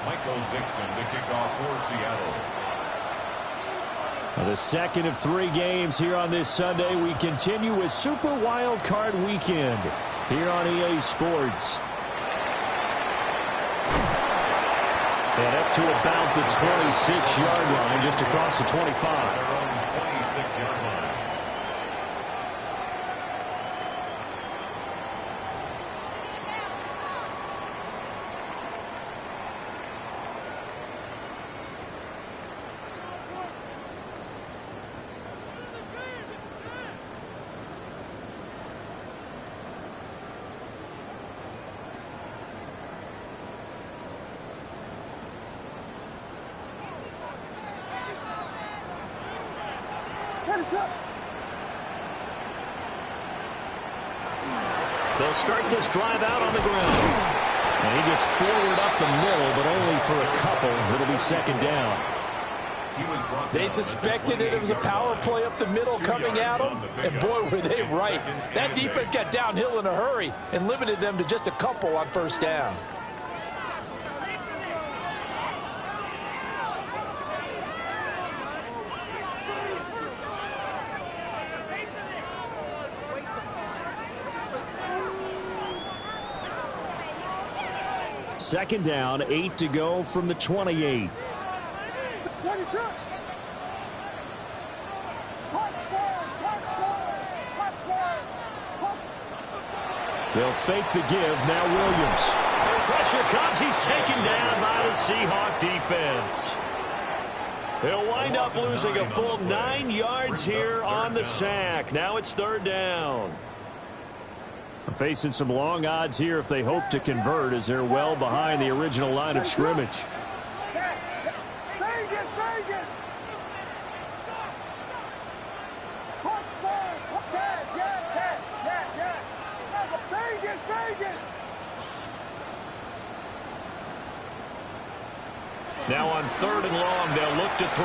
to kick off for Seattle. The second of 3 games here on this Sunday. We continue with Super Wild Card Weekend here on EA Sports. And up to about the 26-yard line, just across the 25. 26-yard line. They'll start this drive out on the ground. And he gets forward up the middle, but only for a couple. It'll be second down. They suspected it was a power play up the middle coming at them, and boy, were they right. That defense got downhill in a hurry and limited them to just a couple on first down. Second down, 8 to go from the 28. They'll fake the give. Now Williams. Pressure comes. He's taken down by the Seahawk defense. They'll wind up losing a full 9 yards here on the sack. Now it's third down. Facing some long odds here if they hope to convert, as they're well behind the original line of scrimmage. Now on third and long, they'll look to throw.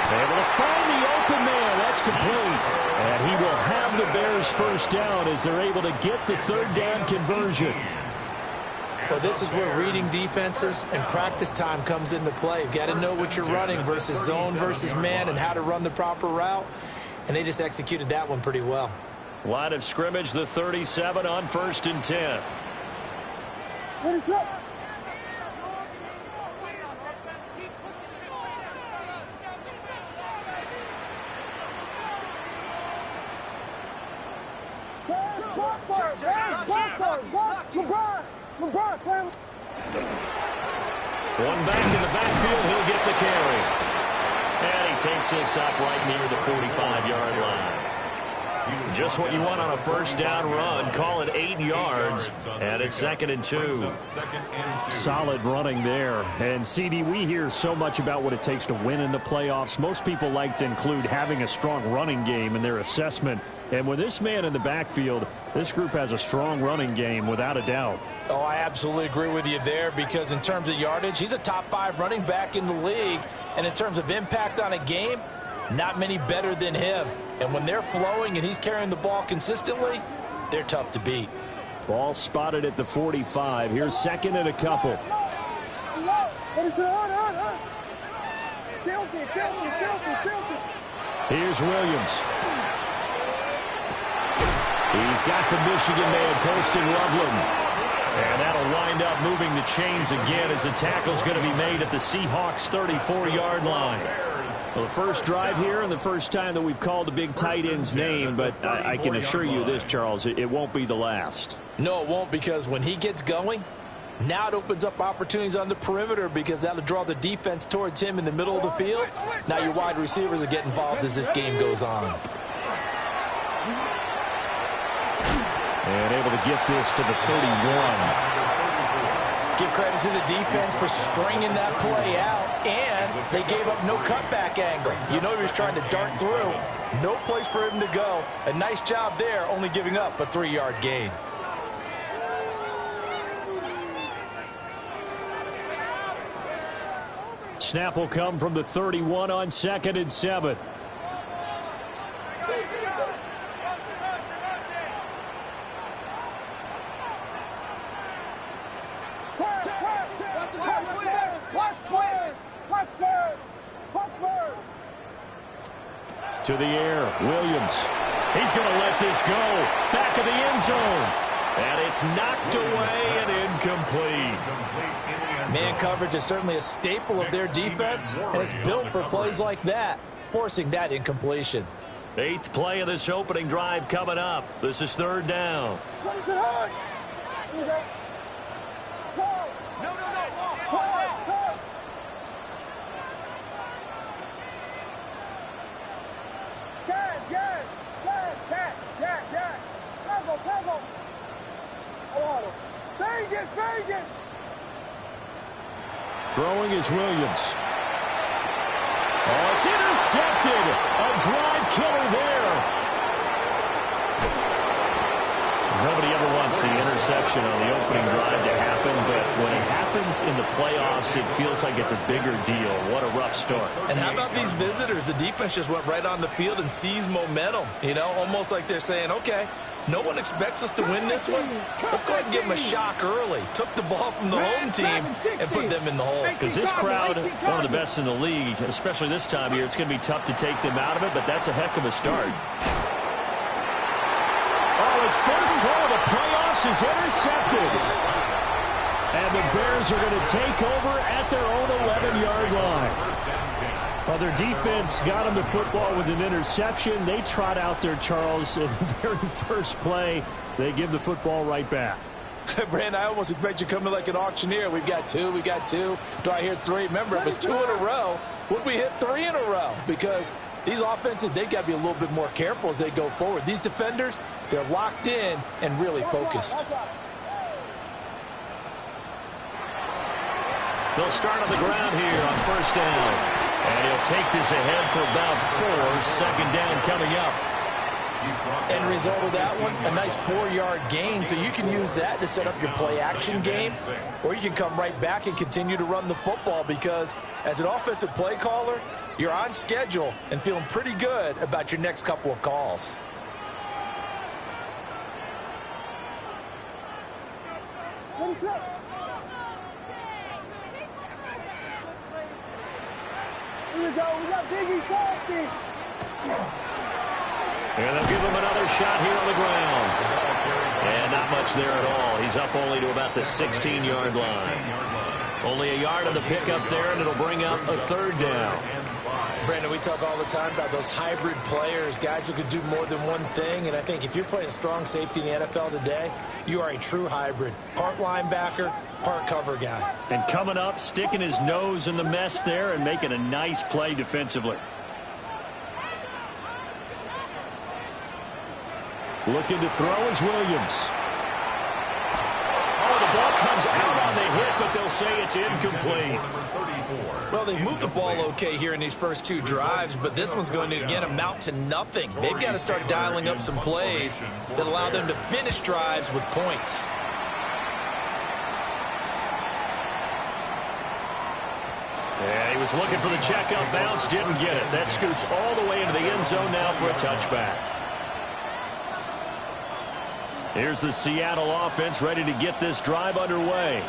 Able to find the open man. That's complete. And he will have the Bears first down as they're able to get the third down conversion. Well, this is where reading defenses and practice time comes into play. You've got to know what you're running versus zone versus man and how to run the proper route. And they just executed that one pretty well. Line of scrimmage, the 37 on 1st and 10. What is up? LeBron, Sam. One back in the backfield, he'll get the carry. And he takes this up right near the 45-yard line. Just what you want on a first down run. Call it 8 yards, and it's 2nd and 2. Solid running there. And, CD, we hear so much about what it takes to win in the playoffs. Most people like to include having a strong running game in their assessment. And with this man in the backfield, this group has a strong running game without a doubt. Oh, I absolutely agree with you there, because in terms of yardage, he's a top 5 running back in the league. And in terms of impact on a game, not many better than him. And when they're flowing and he's carrying the ball consistently, they're tough to beat. Ball spotted at the 45. Here's second and a couple. Here's Williams. He's got the Michigan man, Colston Loveland. And that'll wind up moving the chains again as the tackle's going to be made at the Seahawks' 34-yard line. Well, the first drive here and the first time that we've called the big tight end's name, but I can assure you this, Charles, it won't be the last. No, it won't, because when he gets going, now it opens up opportunities on the perimeter, because that'll draw the defense towards him in the middle of the field. Now your wide receivers will get involved as this game goes on. And able to get this to the 31. Give credit to the defense for stringing that play out, and they gave up no cutback angle. You know he was trying to dart through. No place for him to go. A nice job there, only giving up a 3-yard gain. Snap will come from the 31 on 2nd and 7. to the air. Williams. He's going to let this go. Back of the end zone. And it's knocked away and incomplete. Man coverage is certainly a staple of their defense, and it's built for plays like that, forcing that incompletion. 8th play of this opening drive coming up. This is 3rd down. What is it on? No. Yes. Cargo. Vegas. Throwing is Williams. Oh, it's intercepted. A drive killer there. Nobody ever wants the interception on the opening drive to happen, but when it happens in the playoffs, it feels like it's a bigger deal. What a rough start. And how about these visitors? The defense just went right on the field and seized momentum. You know, almost like they're saying, okay, no one expects us to win this one. Let's go ahead and give them a shock early. Took the ball from the home team and put them in the hole. Because this crowd, one of the best in the league, especially this time of year, it's going to be tough to take them out of it, but that's a heck of a start. Oh, his first throw of the playoffs is intercepted. And the Bears are going to take over at their own 11-yard line. Well, their defense got them the football with an interception. They trot out there, Charles, in the very first play. They give the football right back. Brand, I almost expect you to come in like an auctioneer. We've got two. Do I hear 3? Remember, it was 2 in a row. Would we hit 3 in a row? Because these offenses, they've got to be a little bit more careful as they go forward. These defenders, they're locked in and really focused. They'll start on the ground here on 1st down. And he'll take this ahead for about 4. 2nd down coming up. End result of that one, a nice 4-yard gain. So you can use that to set up your play-action game, or you can come right back and continue to run the football because as an offensive play caller, you're on schedule and feeling pretty good about your next couple of calls. What is up? Here we go. We got Biggie Frosty. And they'll give him another shot here on the ground. And not much there at all. He's up only to about the 16-yard line. Only a yard on the pickup there, and it'll bring up a 3rd down. Brandon, we talk all the time about those hybrid players, guys who could do more than one thing. And I think if you're playing strong safety in the NFL today, you are a true hybrid. Part linebacker, part cover guy. And coming up, sticking his nose in the mess there and making a nice play defensively. Looking to throw is Williams. Oh, the ball comes out on the hit, but they'll say it's incomplete. Well, they've moved the ball okay here in these first 2 drives, but this one's going to, again, amount to nothing. They've got to start dialing up some plays that allow them to finish drives with points. Yeah, he was looking for the checkout bounce, didn't get it. That scoots all the way into the end zone now for a touchback. Here's the Seattle offense ready to get this drive underway.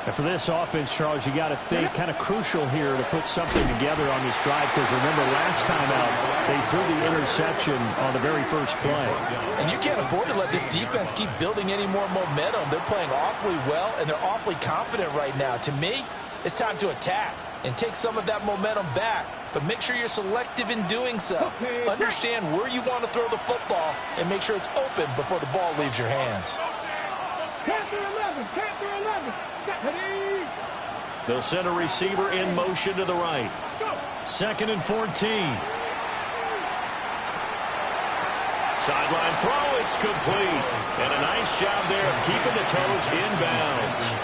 And for this offense, Charles, you got to think kind of crucial here to put something together on this drive because remember last time out they threw the interception on the very first play. And you can't afford to let this defense keep building any more momentum. They're playing awfully well and they're awfully confident right now. To me, it's time to attack and take some of that momentum back, but make sure you're selective in doing so. Understand where you want to throw the football and make sure it's open before the ball leaves your hands. Panther 11. They'll send a receiver in motion to the right. 2nd and 14. Sideline throw, it's complete. And a nice job there of keeping the toes inbounds.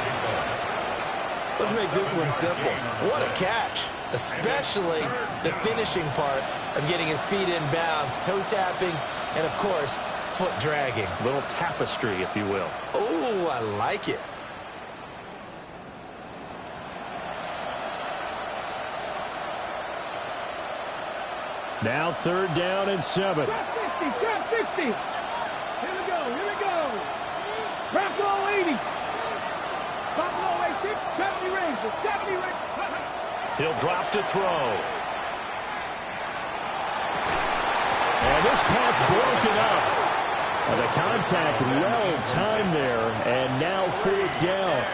Let's make this one simple. What a catch, especially the finishing part of getting his feet in bounds, toe tapping, and, of course, foot dragging. A little tapestry, if you will. Oh, I like it. Now 3rd down and 7. Trap 60. Here we go. Trap 80. Buffalo 86. 70 Rangers. He'll drop to throw. And this pass broken up. And the contact well-timed there, and now 4th down.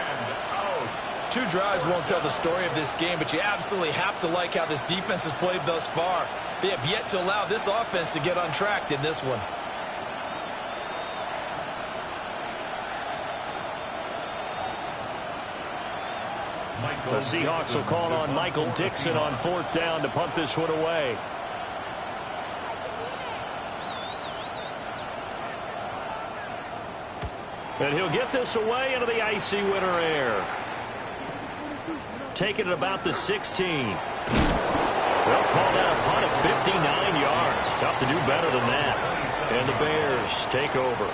2 drives won't tell the story of this game, but you absolutely have to like how this defense has played thus far. They have yet to allow this offense to get untracked in this one. The Seahawks will call on Michael Dixon on 4th down to punt this one away. And he'll get this away into the icy winter air. Taking it about the 16. They'll call that a punt of 59 yards. Tough to do better than that. And the Bears take over.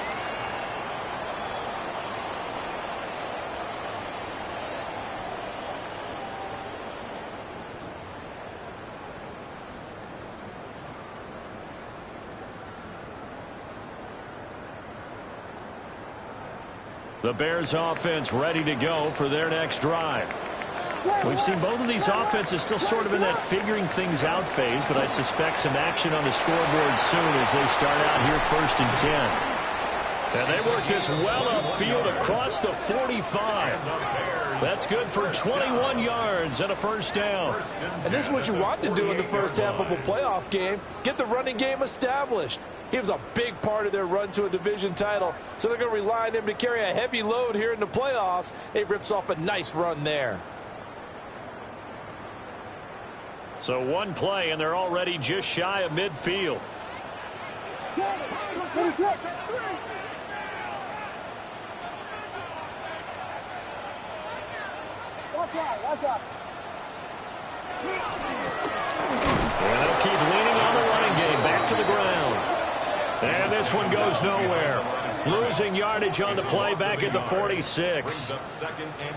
The Bears offense ready to go for their next drive. We've seen both of these offenses still sort of in that figuring things out phase, but I suspect some action on the scoreboard soon as they start out here 1st and 10. And they work this well upfield across the 45. That's good for 21 yards and a 1st down. And this is what you want to do in the first half of a playoff game. Get the running game established. He was a big part of their run to a division title, so they're going to rely on him to carry a heavy load here in the playoffs. He rips off a nice run there. So 1 play, and they're already just shy of midfield. Watch out. And they'll keep leaning on the running game. Back to the ground. And this one goes nowhere. Losing yardage on the play back at the 46.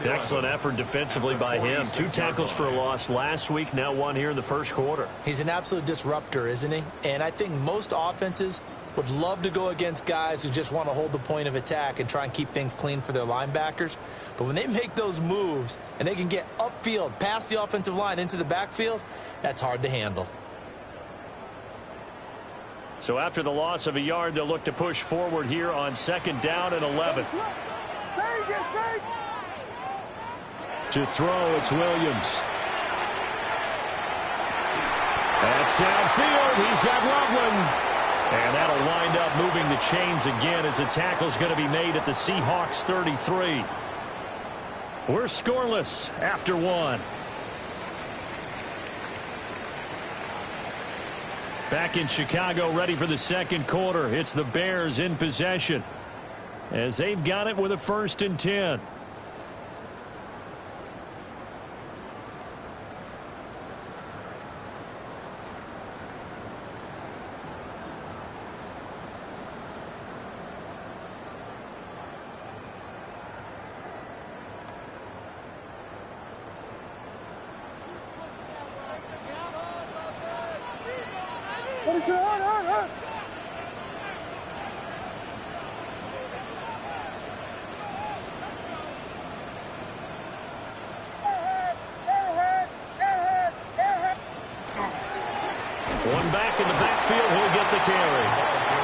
Excellent effort defensively by him. 2 tackles for a loss last week, now 1 here in the first quarter. He's an absolute disruptor, isn't he? And I think most offenses would love to go against guys who just want to hold the point of attack and try and keep things clean for their linebackers. But when they make those moves and they can get upfield, past the offensive line into the backfield, that's hard to handle. So after the loss of a yard, they'll look to push forward here on 2nd down and 11. To throw, it's Williams. That's downfield. He's got Loveland. And that'll wind up moving the chains again as the tackle's going to be made at the Seahawks 33. We're scoreless after 1. Back in Chicago, ready for the 2nd quarter. It's the Bears in possession as they've got it with a 1st and 10. What is it? One back in the backfield, he'll get the carry.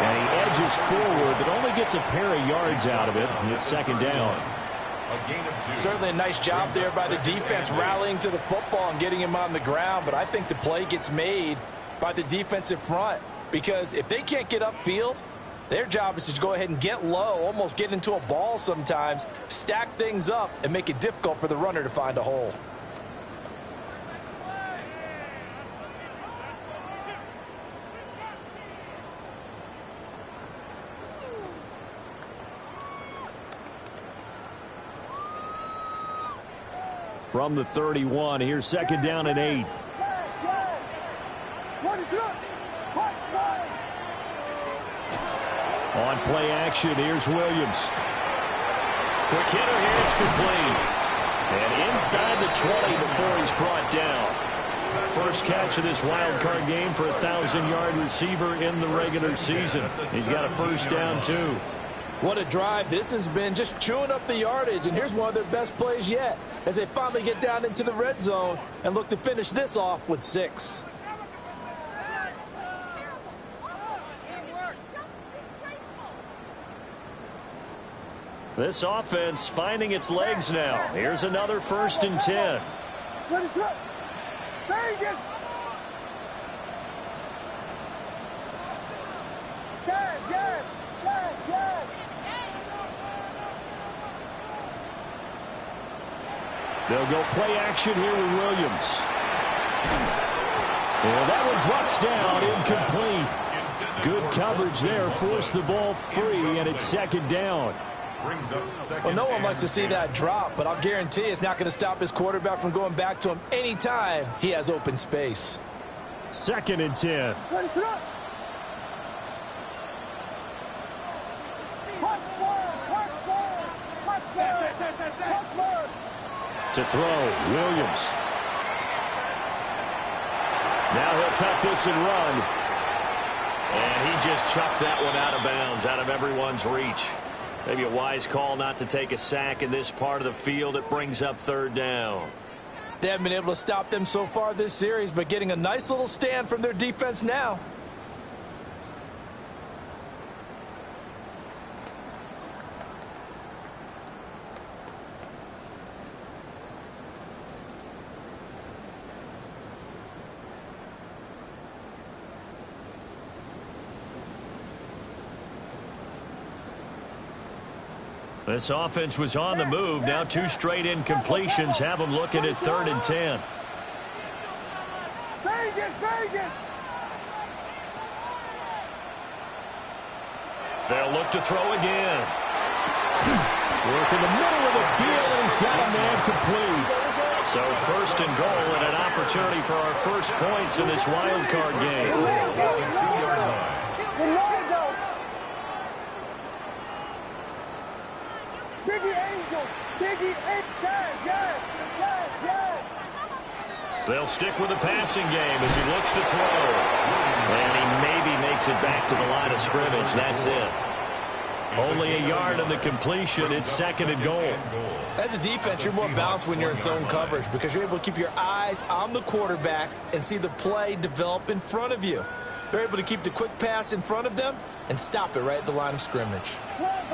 And he edges forward, but only gets a pair of yards out of it. It's 2nd down. Certainly a nice job there by the defense rallying to the football and getting him on the ground, but I think the play gets made by the defensive front, because if they can't get upfield, their job is to go ahead and get low, almost get into a ball sometimes, stack things up, and make it difficult for the runner to find a hole. From the 31, here's 2nd down and 8. On play action, here's Williams. Quick hitter here, it's complete. And inside the 20 before he's brought down. First catch of this wild card game for a 1,000-yard receiver in the regular season. He's got a 1st down, too. What a drive this has been, just chewing up the yardage, and here's one of their best plays yet as they finally get down into the red zone and look to finish this off with 6. This offense finding its legs now. Here's another 1st and 10. Ready, set. Vegas. Yes, yes, yes, yes. They'll go play action here with Williams. And that one drops down, incomplete. Good coverage there, forced the ball free, and it's 2nd down. Well, no one likes to see that drop, but I'll guarantee it's not going to stop his quarterback from going back to him anytime he has open space. 2nd and 10. Ready, set. Punch first, punch first, punch first, punch first. To throw, Williams. Now he'll tuck this and run. And he just chucked that one out of bounds, out of everyone's reach. Maybe a wise call not to take a sack in this part of the field. It brings up 3rd down. They haven't been able to stop them so far this series, but getting a nice little stand from their defense now. This offense was on the move. Now 2 straight incompletions have them looking at 3rd and 10. Vegas, Vegas. They'll look to throw again. Work in the middle of the field, and he's got a man complete. So 1st and goal and an opportunity for our first points in this wild card game. Biggie Angels, Biggie Angels, yes, yes, yes. They'll stick with the passing game as he looks to throw. And he maybe makes it back to the line of scrimmage. That's it. Only a yard on the completion. It's 2nd and goal. As a defense, you're more balanced when you're in zone coverage because you're able to keep your eyes on the quarterback and see the play develop in front of you. They're able to keep the quick pass in front of them and stop it right at the line of scrimmage.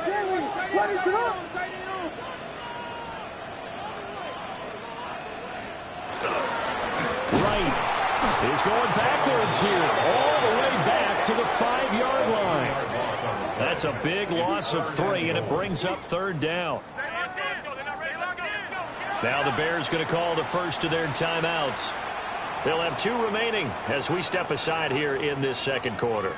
Ready to go. Right. He's going backwards here, all the way back to the 5-yard line. That's a big loss of 3, and it brings up 3rd down. Now the Bears going to call the first of their timeouts. They'll have 2 remaining as we step aside here in this 2nd quarter.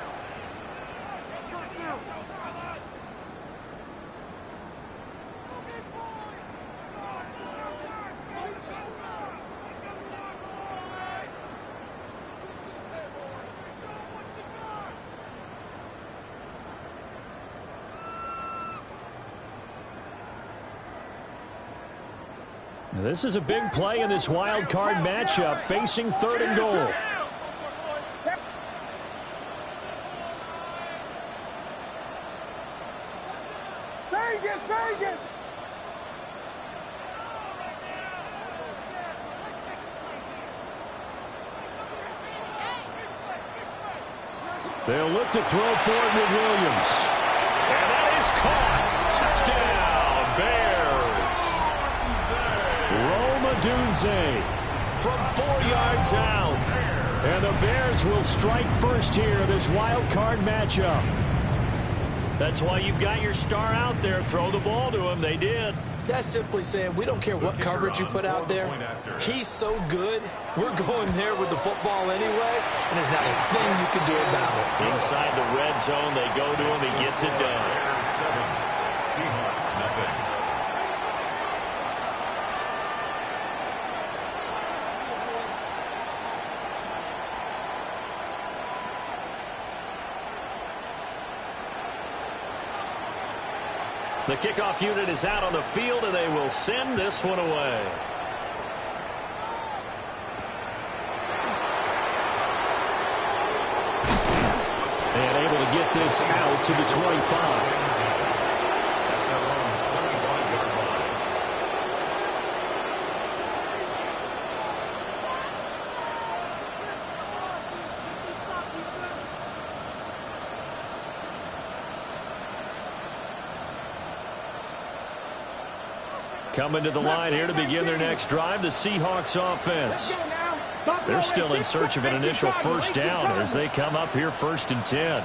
This is a big play in this wild card matchup, facing 3rd and goal. Vegas, Vegas. They'll look to throw for it with Williams. And that is caught. Touchdown, Bears. Roma Dunze From 4 yards out. And the Bears will strike first here, this wild card matchup. That's why you've got your star out there. Throw the ball to him. They did. That's simply saying we don't care what coverage you put out there. He's so good. We're going there with the football anyway, and there's not a thing you can do about it. Inside the red zone, they go to him. He gets it done. Seahawks, nothing. The kickoff unit is out on the field, and they will send this one away. And able to get this out to the 25. Coming to the line here to begin their next drive, the Seahawks offense. They're still in search of an initial first down as they come up here 1st and 10.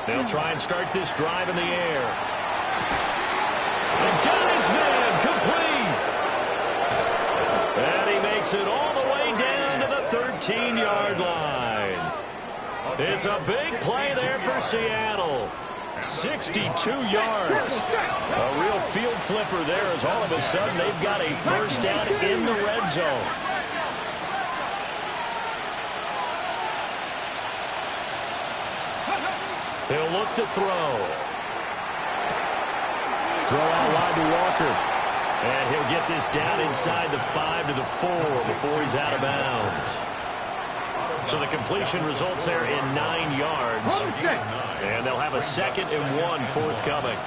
They'll try and start this drive in the air. And got his man complete. And he makes it all the way down to the 13-yard line. It's a big play there for Seattle. 62 yards. A real field flipper there as all of a sudden they've got a first down in the red zone. He'll look to throw. Throw out wide to Walker. And he'll get this down inside the 5 to the 4 before he's out of bounds. So the completion results there in 9 yards. And they'll have a 2nd and 1 forthcoming.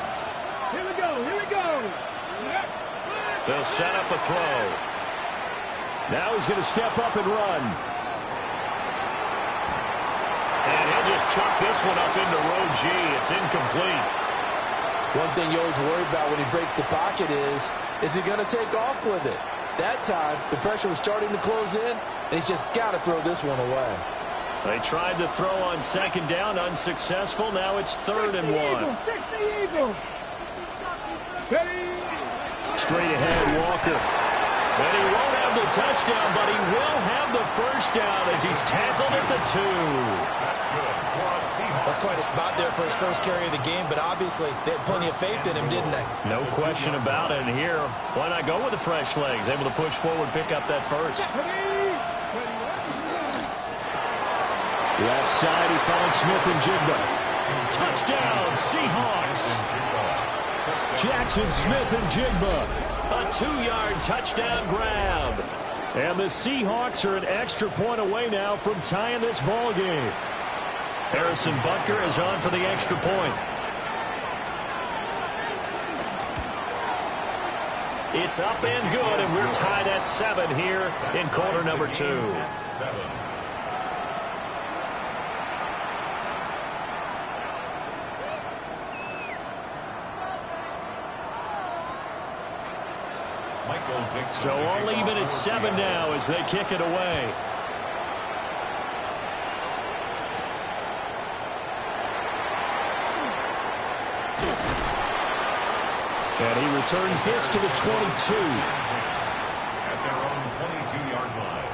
Here we go, here we go. They'll set up a throw. Now he's going to step up and run. And he'll just chuck this one up into row G. It's incomplete. One thing you always worry about when he breaks the pocket is he going to take off with it? That time, the pressure was starting to close in, and he's just got to throw this one away. They tried to throw on 2nd down, unsuccessful. Now it's 3rd and 1. Straight ahead, Walker. And he won't have the touchdown, but he will have the first down as he's tackled at the 2. That's good. That's quite a spot there for his first carry of the game, but obviously they had plenty of faith in him, didn't they? No question about it. And here, why not go with the fresh legs? Able to push forward, pick up that first. Left side, he finds Smith and Jigba. Touchdown, Seahawks. Jackson Smith and Jigba. A 2-yard touchdown grab. And the Seahawks are an extra point away now from tying this ball game. Harrison Butker is on for the extra point. It's up and good, and we're tied at 7 here in quarter number 2. 7. So all even at 7 now as they kick it away. And he returns this to the 22. At their own 22-yard line.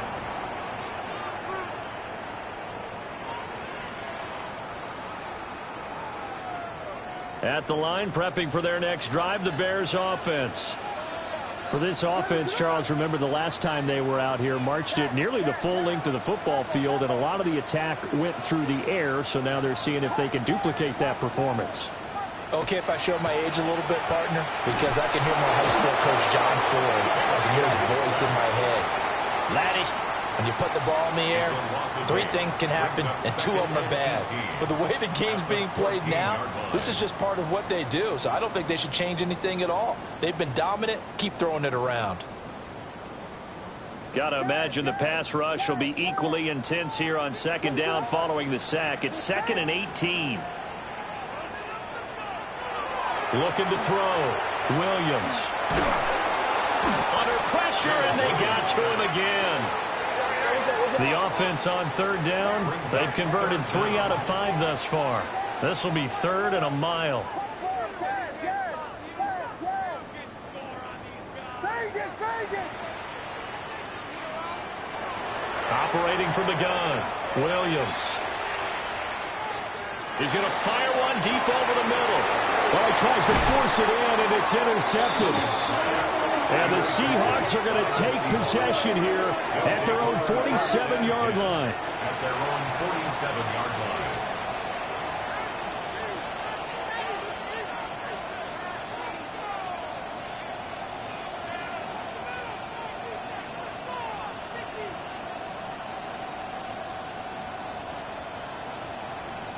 At the line, prepping for their next drive, the Bears offense. For this offense, Charles, remember the last time they were out here, marched it nearly the full length of the football field, and a lot of the attack went through the air, so now they're seeing if they can duplicate that performance. Okay, if I show my age a little bit, partner, because I can hear my high school coach, John Ford. I can hear his voice in my head. Laddie, when you put the ball in the air, 3 things can happen, and 2 of them are bad. But the way the game's being played now, this is just part of what they do, so I don't think they should change anything at all. They've been dominant. Keep throwing it around. Got to imagine the pass rush will be equally intense here on 2nd down following the sack. It's 2nd and 18. Looking to throw. Williams. Under pressure, and they got to him again. The offense on 3rd down, they've converted 3 out of 5 thus far. This will be 3rd and a mile. Operating from the gun, Williams. He's going to fire one deep over the middle. Well, he tries to force it in, and it's intercepted. And the Seahawks are going to take possession here at their own 47-yard line. At their own 47-yard line.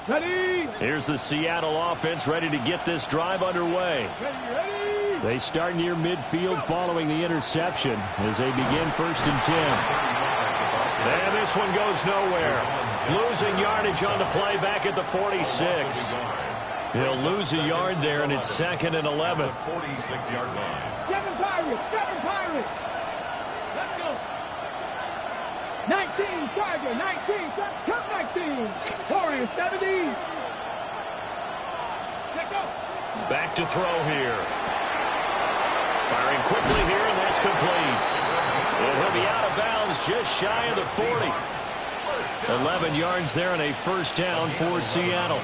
Ready. Here's the Seattle offense ready to get this drive underway. Ready. They start near midfield following the interception as they begin 1st and 10. And this one goes nowhere. Losing yardage on the play back at the 46. He'll lose a yard there, and it's 2nd and 11. 46-yard line. 7 Pirates, 7 Pirates. Let's go. 19 Charger, 19, come 19. Warriors, 70. Let's go. Back to throw here. Firing quickly here, and that's complete. And he'll be out of bounds just shy of the 40. 11 yards there and a first down for Seattle.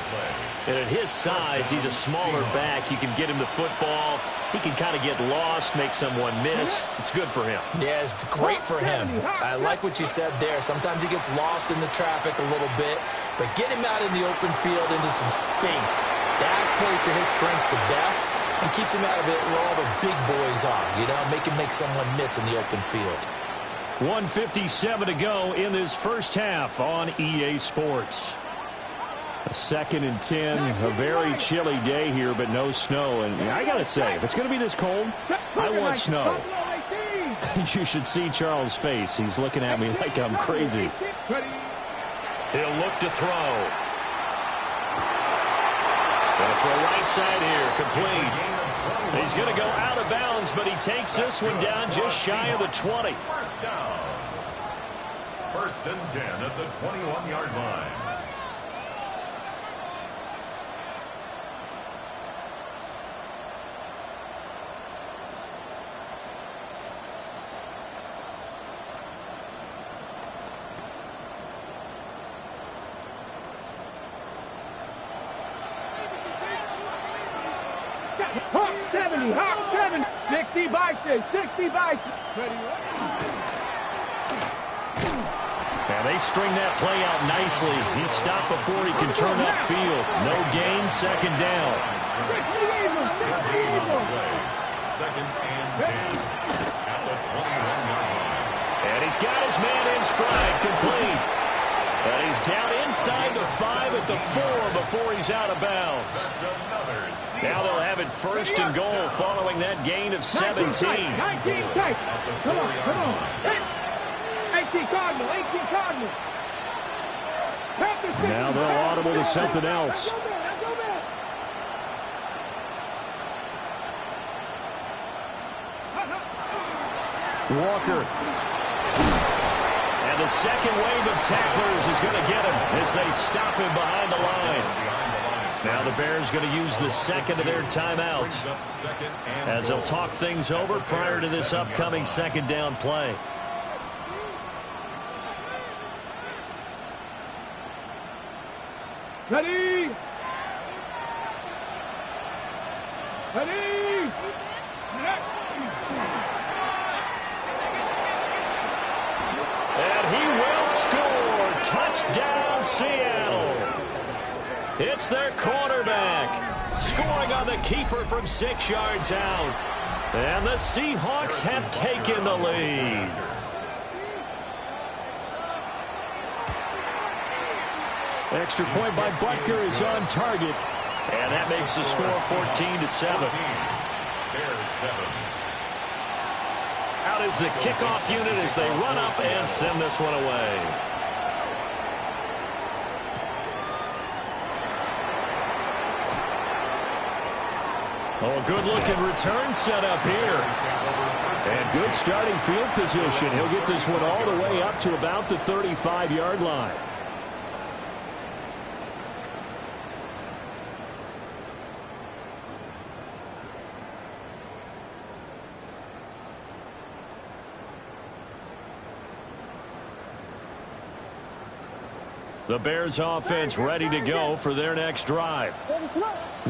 And at his size, he's a smaller back. You can get him the football. He can kind of get lost, make someone miss. It's good for him. Yeah, it's great for him. I like what you said there. Sometimes he gets lost in the traffic a little bit, but get him out in the open field into some space. That plays to his strengths the best and keeps him out of it where all the big boys are. You know, make him make someone miss in the open field. 1:57 to go in this first half on EA Sports. A 2nd and 10, a very chilly day here, but no snow. And I got to say, if it's going to be this cold, I want snow. You should see Charles' face. He's looking at me like I'm crazy. He'll look to throw. Going for a right side here, complete. He's going to go out of bounds, but he takes this one down just shy of the 20. First down. 1st and 10 at the 21-yard line. Hawk 70, Hawk 70. 60 biceps, 60 biceps. And they string that play out nicely. He's stopped before he can turn upfield. No gain, 2nd down. 2nd and 10 at the 21-yard line. And he's got his man in stride, complete. And he's down inside the 5 at the 4 before he's out of bounds. Now they'll have it 1st and goal following that gain of 17. 19 tight. Come on. 18 Cardinal, 18 Cardinal. Now they'll audible to something else. Walker. And the second wave of tacklers is going to get him as they stop him behind the line. Now the Bears going to use the 2nd of their timeouts as they'll talk things over prior to this upcoming 2nd down play. Ready? Ready? And he will score. Touchdown, Seattle. It's their quarterback scoring on the keeper from 6 yards out. And the Seahawks have taken the lead. Extra point by Butker is on target. And that makes the score 14-7. Bears 7. Out is the kickoff unit as they run up and send this one away. Oh, a good-looking return set up here. And good starting field position. He'll get this one all the way up to about the 35-yard line. The Bears offense ready to go for their next drive.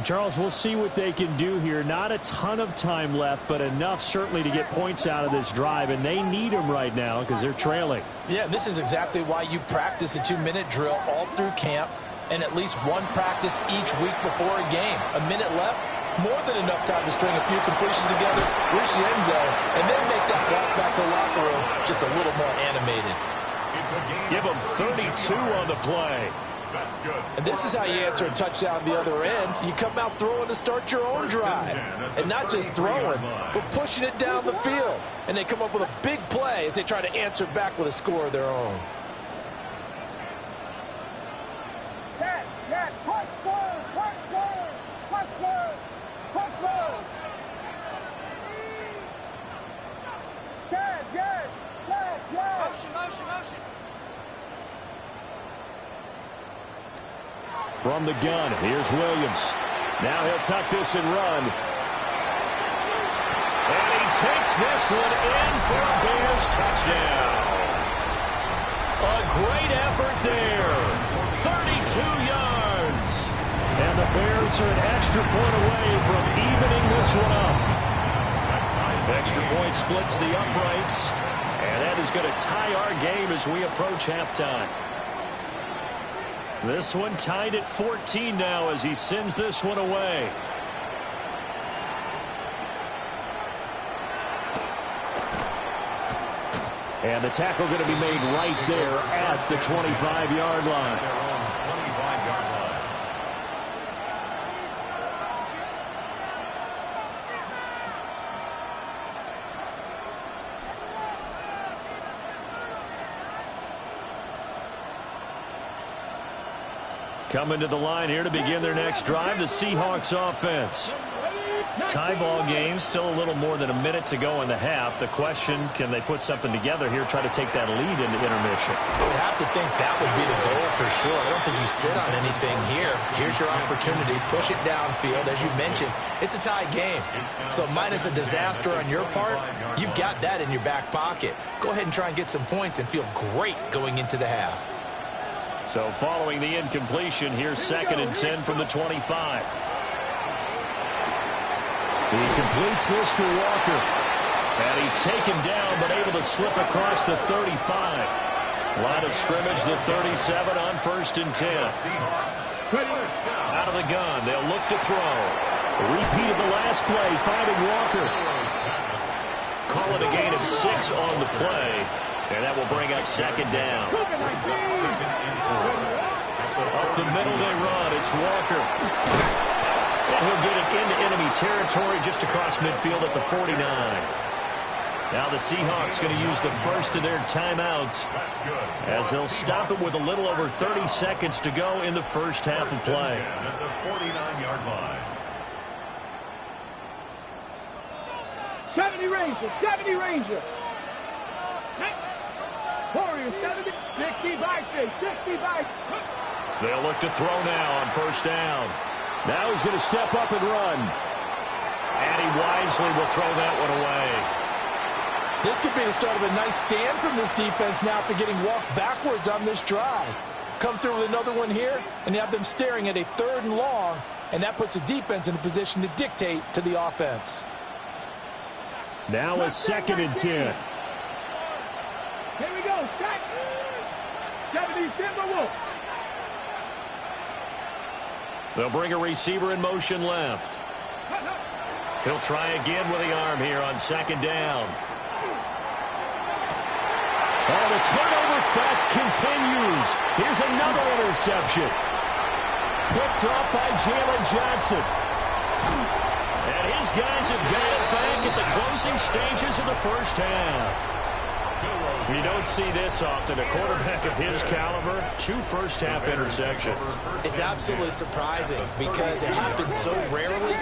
Charles, we'll see what they can do here. Not a ton of time left, but enough certainly to get points out of this drive, and they need them right now because they're trailing. Yeah, this is exactly why you practice a 2-minute drill all through camp and at least one practice each week before a game. A minute left, more than enough time to string a few completions together, reach the end zone, and then make that walk back to the locker room just a little more animated. Give them 32 on the play. That's good. And this is how you answer a touchdown the other end. You come out throwing to start your own drive. And not just throwing, but pushing it down the field. And they come up with a big play as they try to answer back with a score of their own. From the gun, here's Williams. Now he'll tuck this and run. And he takes this one in for a Bears touchdown. A great effort there. 32 yards. And the Bears are an extra point away from evening this one up. Extra point splits the uprights. And that is going to tie our game as we approach halftime. This one tied at 14 now as he sends this one away. And the tackle going to be made right there at the 25-yard line. Coming to the line here to begin their next drive, the Seahawks offense. Tie ball game, still a little more than a minute to go in the half. The question, can they put something together here, try to take that lead into intermission? I would have to think that would be the goal for sure. I don't think you sit on anything here. Here's your opportunity. Push it downfield. As you mentioned, it's a tie game. So minus a disaster on your part, you've got that in your back pocket. Go ahead and try and get some points and feel great going into the half. So following the incompletion, here's 2nd and 10 from the 25. He completes this to Walker. And he's taken down but able to slip across the 35. Line of scrimmage, the 37 on 1st and 10. Out of the gun, they'll look to throw. Repeat of the last play, finding Walker. Call it a gain of 6 on the play. And that will bring up 2nd down. Up the middle they run. It's Walker. And he'll get it into enemy territory just across midfield at the 49. Now the Seahawks going to use the first of their timeouts as they'll stop it with a little over 30 seconds to go in the first half of play. At the 49-yard line. 70 Ranger, 70 Ranger. Warriors 70, 60 by 60 by. They'll look to throw now on 1st down. Now he's going to step up and run. And he wisely will throw that one away. This could be the start of a nice stand from this defense now after getting walked backwards on this drive. Come through with another one here, and you have them staring at a 3rd and long, and that puts the defense in a position to dictate to the offense. Now a 2nd and 10. Here we go, set. 70 Timberwolves. They'll bring a receiver in motion left. He'll try again with the arm here on 2nd down. Oh, the turnover fest continues. Here's another interception. Picked off by Jalen Johnson. And his guys have got it back at the closing stages of the first half. You don't see this often. A quarterback of his caliber, 2 first-half interceptions. It's absolutely surprising because it happens so rarely.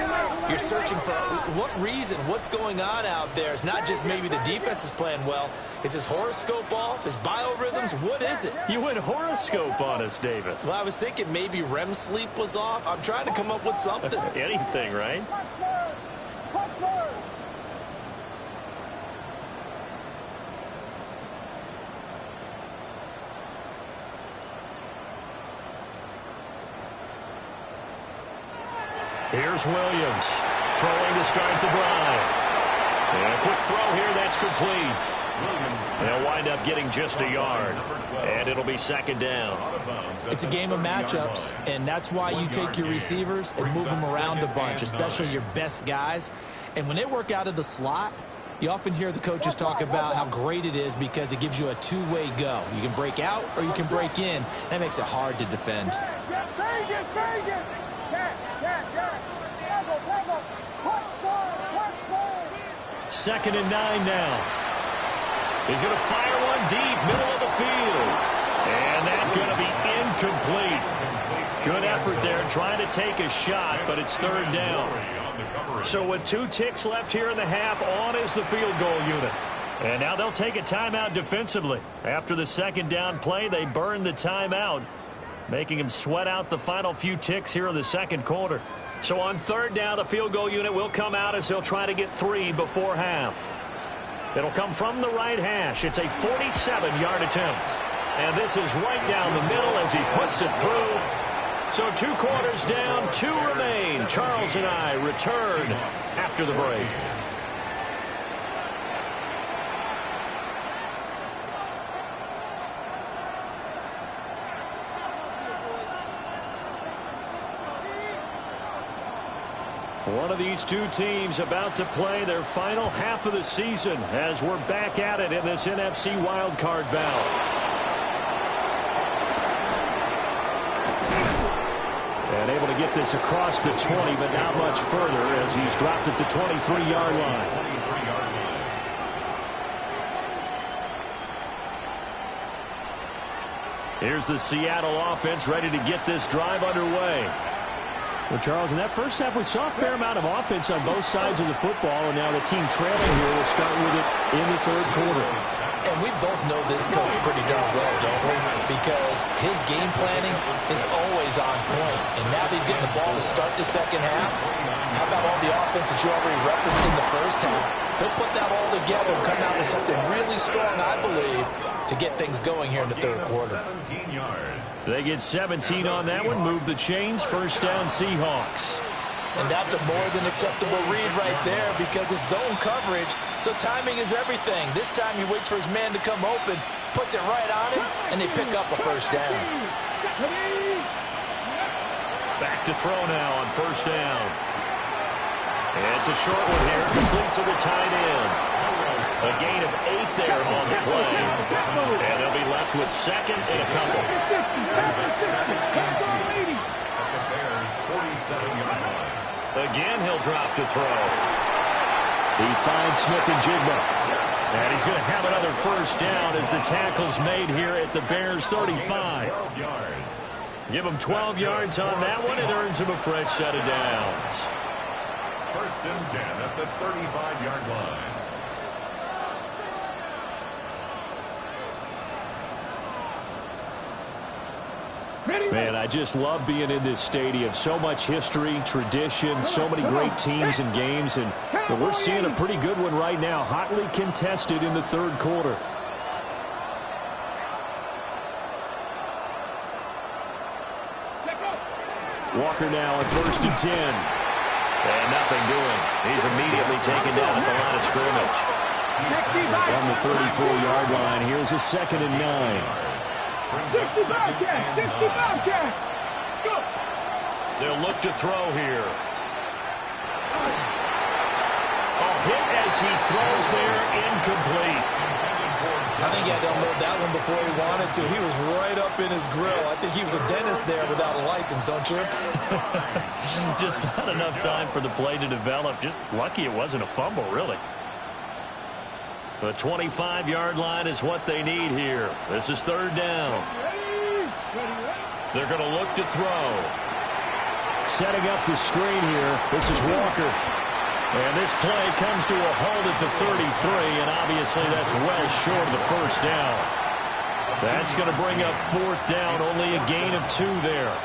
You're searching for what reason, what's going on out there. It's not just maybe the defense is playing well. Is his horoscope off? His biorhythms? What is it? You went horoscope on us, David. Well, I was thinking maybe REM sleep was off. I'm trying to come up with something. Anything, right? Here's Williams throwing to start the drive. And a quick throw here, that's complete. They'll wind up getting just a yard. And it'll be 2nd down. It's a game of matchups, and that's why you take your receivers and move them around a bunch, especially your best guys. And when they work out of the slot, you often hear the coaches talk about how great it is because it gives you a two-way go. You can break out or you can break in. That makes it hard to defend. Second and 9 now. He's going to fire one deep, middle of the field. And that's going to be incomplete. Good effort there trying to take a shot, but it's 3rd down. So with 2 ticks left here in the half, on is the field goal unit. And now they'll take a timeout defensively. After the 2nd down play, they burn the timeout. making him sweat out the final few ticks here in the second quarter. So on third down, the field goal unit will come out as they'll try to get 3 before half. It'll come from the right hash. It's a 47-yard attempt. And this is right down the middle as he puts it through. So 2 quarters down, 2 remain. Charles and I return after the break. One of these two teams about to play their final half of the season as we're back at it in this NFC wildcard bout. And able to get this across the 20, but not much further as he's dropped at the 23-yard line. Here's the Seattle offense ready to get this drive underway. Well, Charles, in that first half, we saw a fair amount of offense on both sides of the football, and now the team trailing here will start with it in the third quarter. And we both know this coach pretty darn well, don't we? Because his game planning is always on point. And now that he's getting the ball to start the second half, how about all the offense that you already referenced in the first half? He'll put that all together and come out with something really strong, I believe, to get things going here in the third quarter. 17 yards. They get 17 on that one. Move the chains. First down, Seahawks. And that's a more than acceptable read right there because it's zone coverage, so timing is everything. This time he waits for his man to come open, puts it right on him, and they pick up a first down. Back to throw now on first down. It's a short one here, complete to the tight end. A gain of 8 there on the play. And they'll be left with second and a couple. Again, he'll drop to throw. He finds Smith and Jigba. And he's going to have another first down as the tackle's made here at the Bears' 35. Give him 12 yards on that one. It earns him a fresh set of downs. First and 10 at the 35-yard line. Man, I just love being in this stadium. So much history, tradition, so many great teams and games. And we're seeing a pretty good one right now, hotly contested in the third quarter. Walker now at first and 10. And nothing doing. He's immediately taken down at the line of scrimmage. On the 34-yard line, here's a second and 9. 60 Bobcat! 60 Bobcat! Let's go! They'll look to throw here. A hit as he throws there, incomplete. I think he had to unload that one before he wanted to. He was right up in his grill. I think he was a dentist there without a license, don't you? Just not enough time for the play to develop. Just lucky it wasn't a fumble, really. The 25-yard line is what they need here. This is third down. They're going to look to throw. Setting up the screen here. This is Walker. And this play comes to a hold at the 33, and obviously that's well short of the first down. That's going to bring up fourth down, only a gain of 2 there.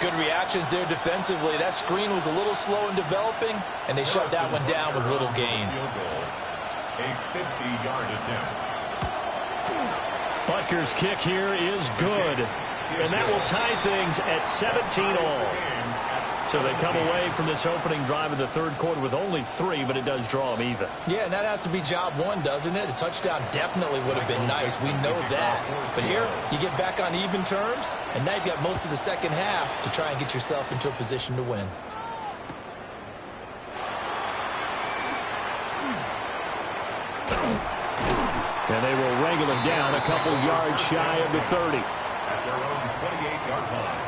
Good reactions there defensively. That screen was a little slow in developing, and they shut that one down with little gain. A 50-yard attempt. Butker's kick here is good. And that will tie things at 17 all. So they come away from this opening drive in the third quarter with only 3, but it does draw them even. Yeah, and that has to be job 1, doesn't it? A touchdown definitely would have been nice. We know that. But here, you get back on even terms, and now you've got most of the second half to try and get yourself into a position to win. And they will wrangle him down a couple yards shy of the 30. At their own 28-yard line.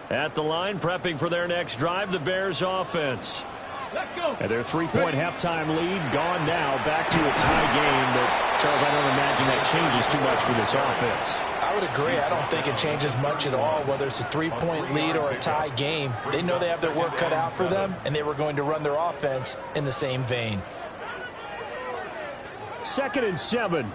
At the line, prepping for their next drive, the Bears offense. Let's go! And their 3-point halftime lead gone now, back to a tie game. But, Charles, I don't imagine that changes too much for this offense. I would agree. I don't think it changes much at all, whether it's a 3-point lead or a tie game. They know they have their work cut out for them, and they were going to run their offense in the same vein. 2nd and 7. And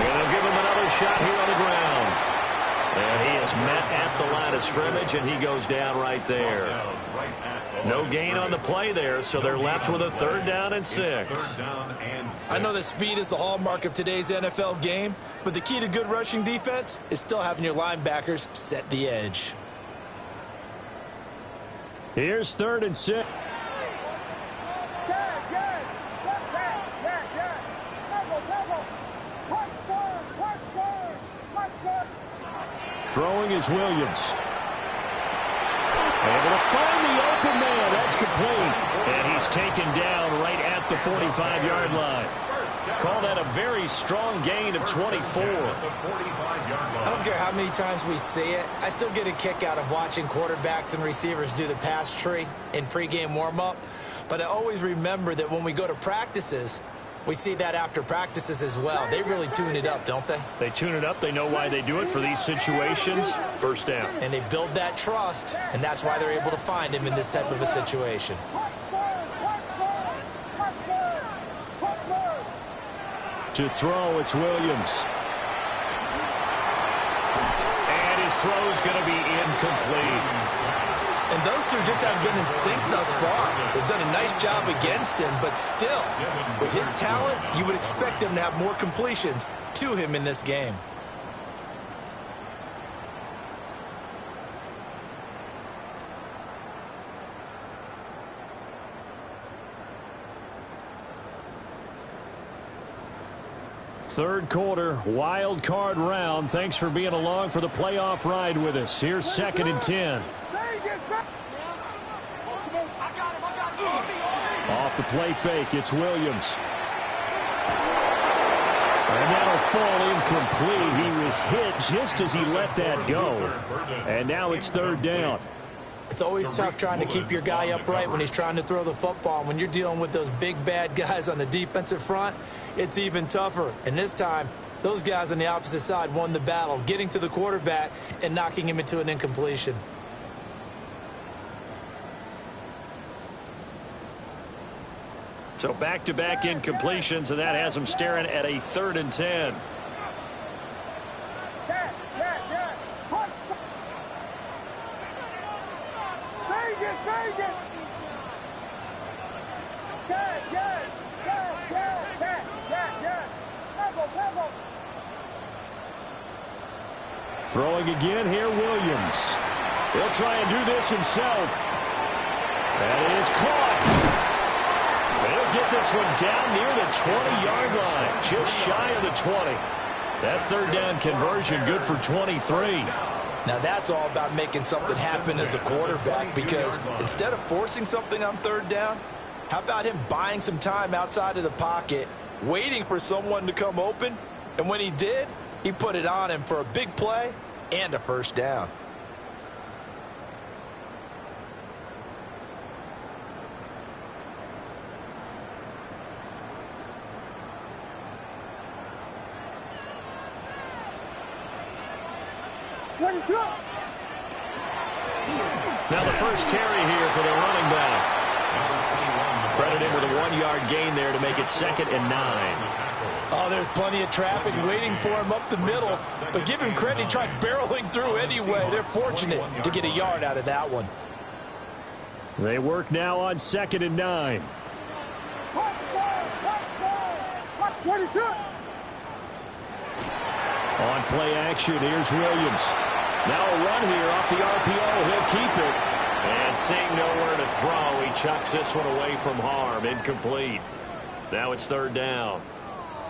they'll give him another shot here on the ground. And he is met at the line of scrimmage, and he goes down right there. No gain on the play there, so they're left with a 3rd down and 6. I know that speed is the hallmark of today's NFL game, but the key to good rushing defense is still having your linebackers set the edge. Here's 3rd and 6. Throwing is Williams. Able to find the open man. That's complete. And he's taken down right at the 45-yard line. Call that a very strong gain of 24. I don't care how many times we see it. I still get a kick out of watching quarterbacks and receivers do the pass tree in pregame warm-up. But I always remember that when we go to practices, we see that after practices as well. They really tune it up, don't they? They tune it up. They know why they do it for these situations. 1st down. And they build that trust, and that's why they're able to find him in this type of a situation. To throw, it's Williams. And his throw's going to be incomplete. And those two just haven't been in sync thus far. They've done a nice job against him, but still, with his talent, you would expect them to have more completions to him in this game. Third quarter, wild card round. Thanks for being along for the playoff ride with us. Here's 2nd and 10. Off the play fake, it's Williams. And that'll fall incomplete. He was hit just as he let that go. And now it's 3rd down. It's always tough trying to keep your guy upright when he's trying to throw the football. When you're dealing with those big, bad guys on the defensive front, it's even tougher. And this time, those guys on the opposite side won the battle, getting to the quarterback and knocking him into an incompletion. So back-to-back incompletions, and that has him staring at a 3rd and 10. Throwing again here, Williams. He'll try and do this himself. That is caught. They'll get this one down near the 20-yard line, just shy of the 20. That 3rd down conversion good for 23. Now that's all about making something happen as a quarterback, because instead of forcing something on 3rd down, how about him buying some time outside of the pocket, waiting for someone to come open, and when he did, he put it on him for a big play and a 1st down. Now the first carry here for the running back. Credit him with a 1-yard gain there to make it 2nd and 9. Oh, there's plenty of traffic waiting for him up the middle. But give him credit, he tried barreling through anyway. They're fortunate to get a yard out of that one. They work now on 2nd and 9. On play action, here's Williams. Now a run here off the RPO. He'll keep it. And seeing nowhere to throw, he chucks this one away from harm. Incomplete. Now it's 3rd down.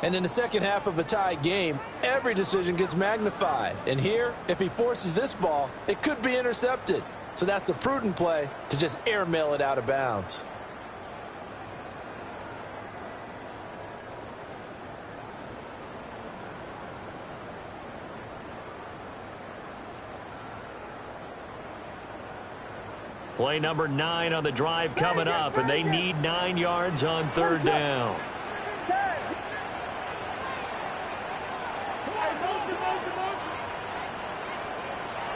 And in the second half of a tie game, every decision gets magnified. And here, if he forces this ball, it could be intercepted. So that's the prudent play, to just airmail it out of bounds. Play number 9 on the drive coming up, and they need 9 yards on third down.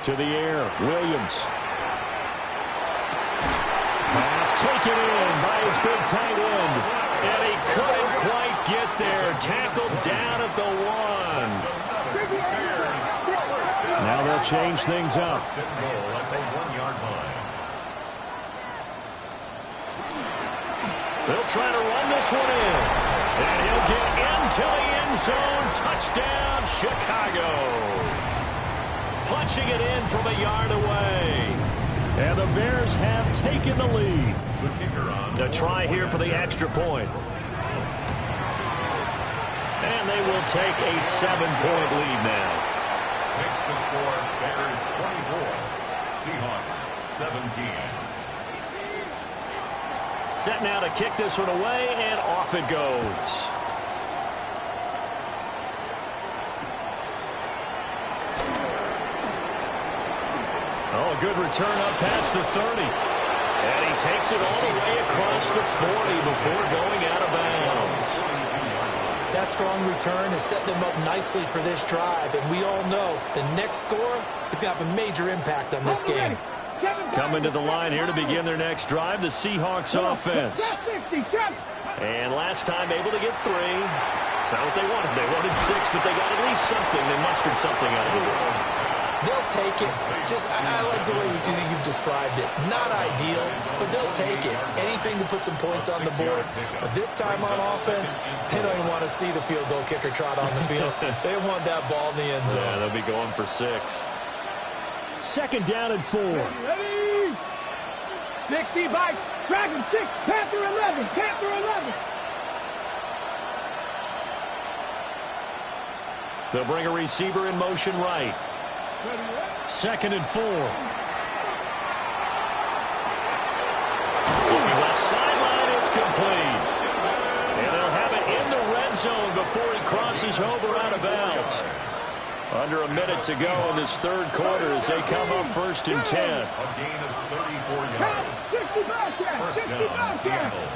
To the air, Williams. Pass taken in by his big tight end. And he couldn't quite get there. Tackled down at the 1. Now they'll change things up. They'll try to run this one in. And he'll get into the end zone. Touchdown, Chicago. Punching it in from a yard away. And the Bears have taken the lead. A try here for the extra point. And they will take a 7-point lead now. Makes the score Bears 24, Seahawks 17. Set now to kick this one away, and off it goes. Oh, a good return up past the 30. And he takes it all the way across the 40 before going out of bounds. That strong return has set them up nicely for this drive, and we all know the next score is going to have a major impact on this game. Coming to the line here to begin their next drive, the Seahawks offense. And last time able to get 3. It's not what they wanted. They wanted 6, but they got at least something. They mustered something out of it. They'll take it. I like the way you've described it. Not ideal, but they'll take it. Anything to put some points on the board. But this time on offense, they don't even want to see the field goal kicker trot on the field. They want that ball in the end zone. Yeah, they'll be going for 6. Second down and 4. Ready? 60 by Dragon 6, Panther 11, Panther 11. They'll bring a receiver in motion right. Second and 4. Looking left sideline, it's complete. And they'll have it in the red zone before he crosses over out of bounds. Under a minute to go in this third quarter as they come up 1st and 10. A gain of 34 yards. First down, Seattle.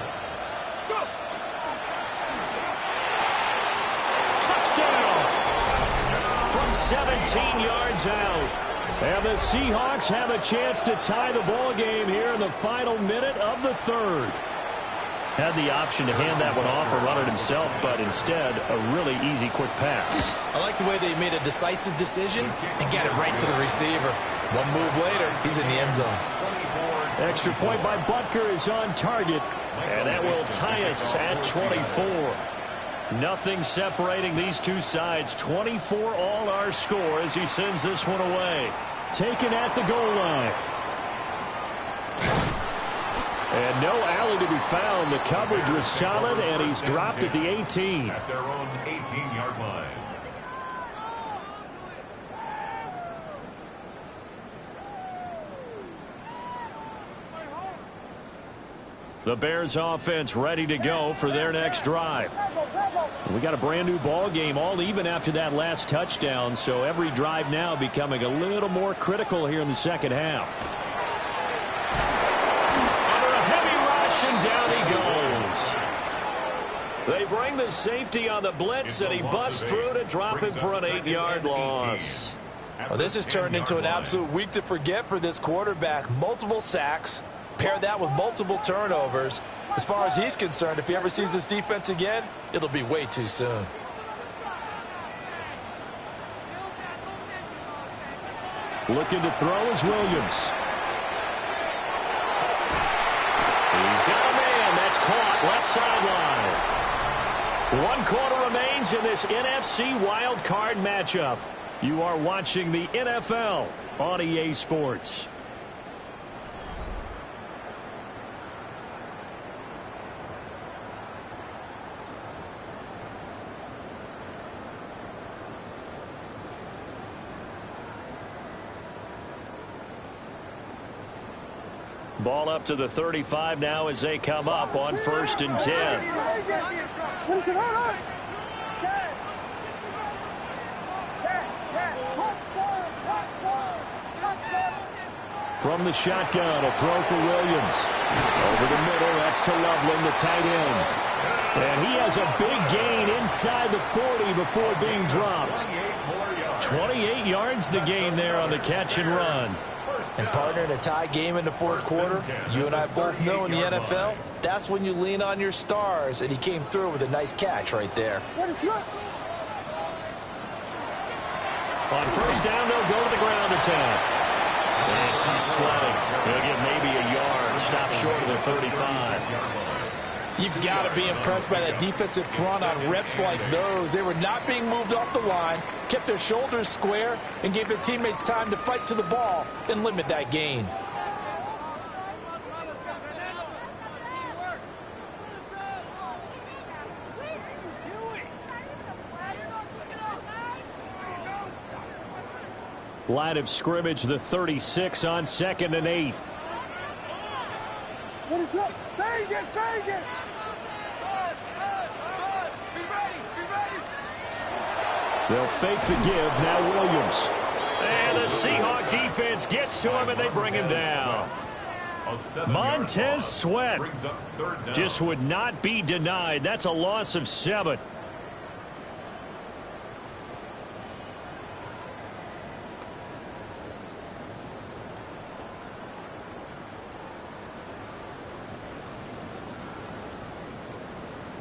Touchdown! From 17 yards out. And the Seahawks have a chance to tie the ball game here in the final minute of the third. Had the option to hand that one off or run it himself, but instead, a really easy, quick pass. I like the way they made a decisive decision and get it right to the receiver. One move later, he's in the end zone. Extra point by Butker is on target. And that will tie us at 24. Nothing separating these two sides. 24 all our score as he sends this one away. Taken at the goal line. And no alley to be found. The coverage was solid, and he's dropped at the 18. At their own 18-yard line. The Bears offense ready to go for their next drive. We got a brand new ball game, all even after that last touchdown, so every drive now becoming a little more critical here in the second half. Under a heavy rush, and down he goes. They bring the safety on the blitz, and he busts through to drop him for an 8-yard loss. Well, this has turned into an absolute week to forget for this quarterback. Multiple sacks. Pair that with multiple turnovers. As far as he's concerned, if he ever sees this defense again, it'll be way too soon. Looking to throw is Williams. He's got a man. That's caught left sideline. 1 quarter remains in this NFC wild card matchup. You are watching the NFL on EA Sports. Ball up to the 35 now as they come up on 1st and 10. From the shotgun, a throw for Williams. Over the middle, that's to Loveland, the tight end. And he has a big gain inside the 40 before being dropped. 28 yards the gain there on the catch and run. And partner, in a tie game in the fourth quarter, you and I both know in the NFL, that's when you lean on your stars, and he came through with a nice catch right there. On first down, they'll go to the ground attack. And tough sledding. They'll get maybe a yard. Stop short of the 35. You've got to be impressed by that defensive front on reps like those. They were not being moved off the line, kept their shoulders square, and gave their teammates time to fight to the ball and limit that gain. Line of scrimmage, the 36 on 2nd and 8. What is up? Vegas, Vegas! They'll fake the give. Now Williams. And the Seahawk defense gets to him, and they bring him down. Montez Sweat just would not be denied. That's a loss of 7.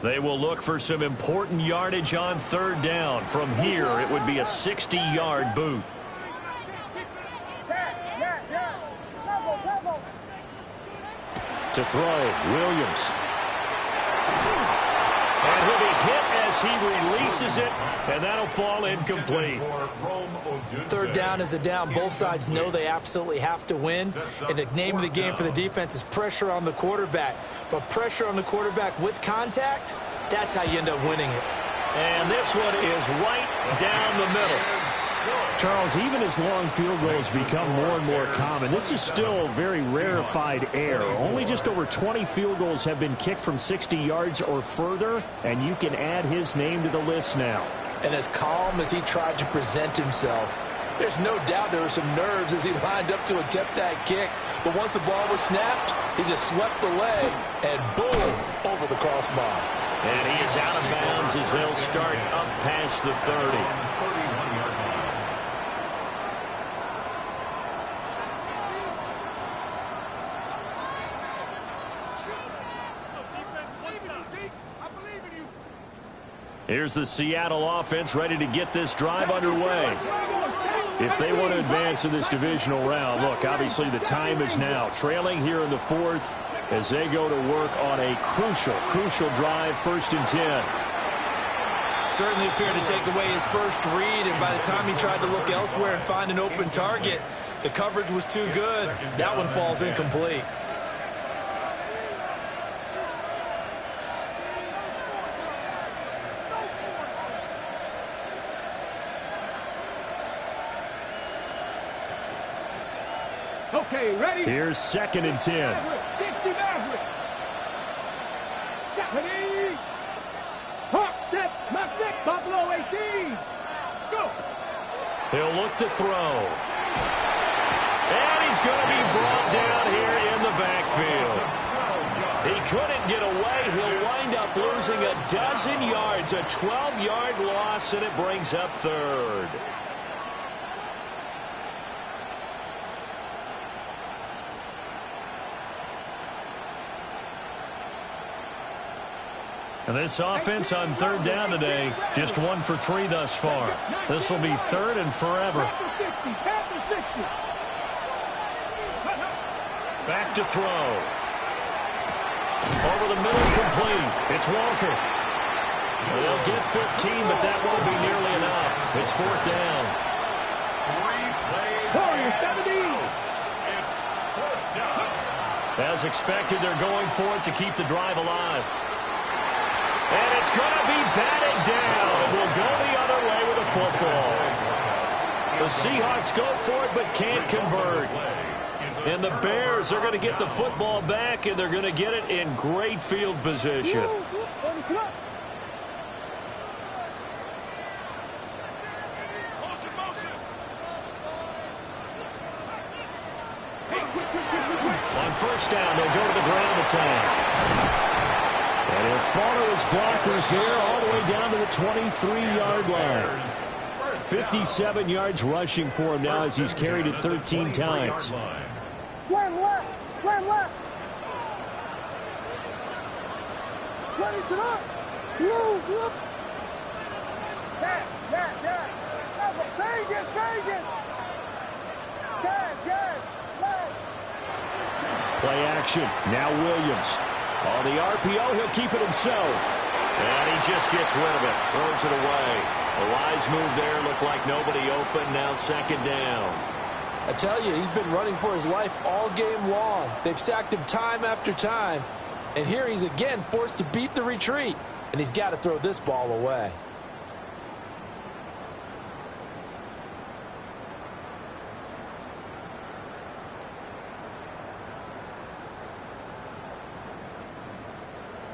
They will look for some important yardage on 3rd down. From here, it would be a 60-yard boot. To throw, Williams. And he'll be hit as he releases it, and that'll fall incomplete. 3rd down is the down. Both sides know they absolutely have to win. And the name of the game for the defense is pressure on the quarterback. But pressure on the quarterback with contact, that's how you end up winning it. And this one is right down the middle. Charles, even as long field goals become more and more common, this is still very rarefied air. Only just over 20 field goals have been kicked from 60 yards or further, and you can add his name to the list now. And as calm as he tried to present himself, there's no doubt there were some nerves as he lined up to attempt that kick. But once the ball was snapped, he just swept the leg and boom, over the crossbar. And he is out of bounds as they'll start up past the 30. Here's the Seattle offense ready to get this drive underway. If they want to advance in this divisional round, look, obviously the time is now. Trailing here in the 4th as they go to work on a crucial drive, 1st and 10. Certainly appeared to take away his first read, and by the time he tried to look elsewhere and find an open target, the coverage was too good. That one falls incomplete. Okay, ready? Here's 2nd and 10. 60 Maverick. Ready? Hawk, step, left stick, Buffalo 18. Go. He'll look to throw. And he's going to be brought down here in the backfield. He couldn't get away. He'll wind up losing a dozen yards, a 12-yard loss, and it brings up 3rd. And this offense on 3rd down today, just 1 for 3 thus far. This will be 3rd and forever. Back to throw. Over the middle, complete. It's Walker. They'll get 15, but that won't be nearly enough. It's 4th down. As expected, they're going for it to keep the drive alive. And it's going to be batted down. We'll go the other way with the football. The Seahawks go for it but can't convert. And the Bears are going to get the football back, and they're going to get it in great field position. On first down, they'll go to the ground attack. And he'll follow his blockers there all the way down to the 23-yard line. 57 yards rushing for him now as he's carried it 13 times. Slam left. Slam left. Ready to up. Blue. Yes. Vegas. Yes. Play action. Now Williams. On the RPO, he'll keep it himself. And he just gets rid of it. Throws it away. A wise move there. Looked like nobody open. Now second down. I tell you, he's been running for his life all game long. They've sacked him time after time. And here he's again forced to beat the retreat. And he's got to throw this ball away.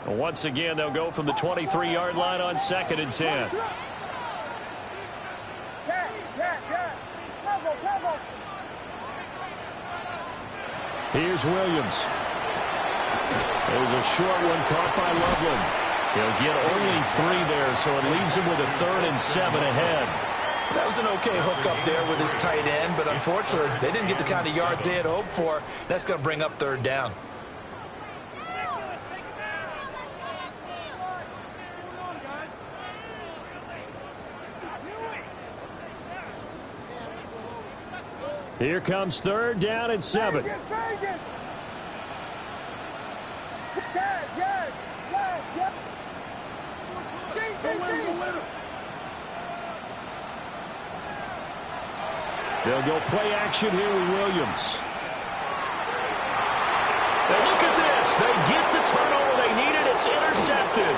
Once again, they'll go from the 23-yard line on second and 10. Here's Williams. There's a short one caught by Loveland. He'll get only 3 there, so it leaves him with a 3rd and 7 ahead. That was an okay hook up there with his tight end, but unfortunately, they didn't get the kind of yards they had hoped for. That's going to bring up 3rd down. Here comes 3rd down and 7. They'll go play action here with Williams. And look at this. They get the turnover they needed. It's intercepted.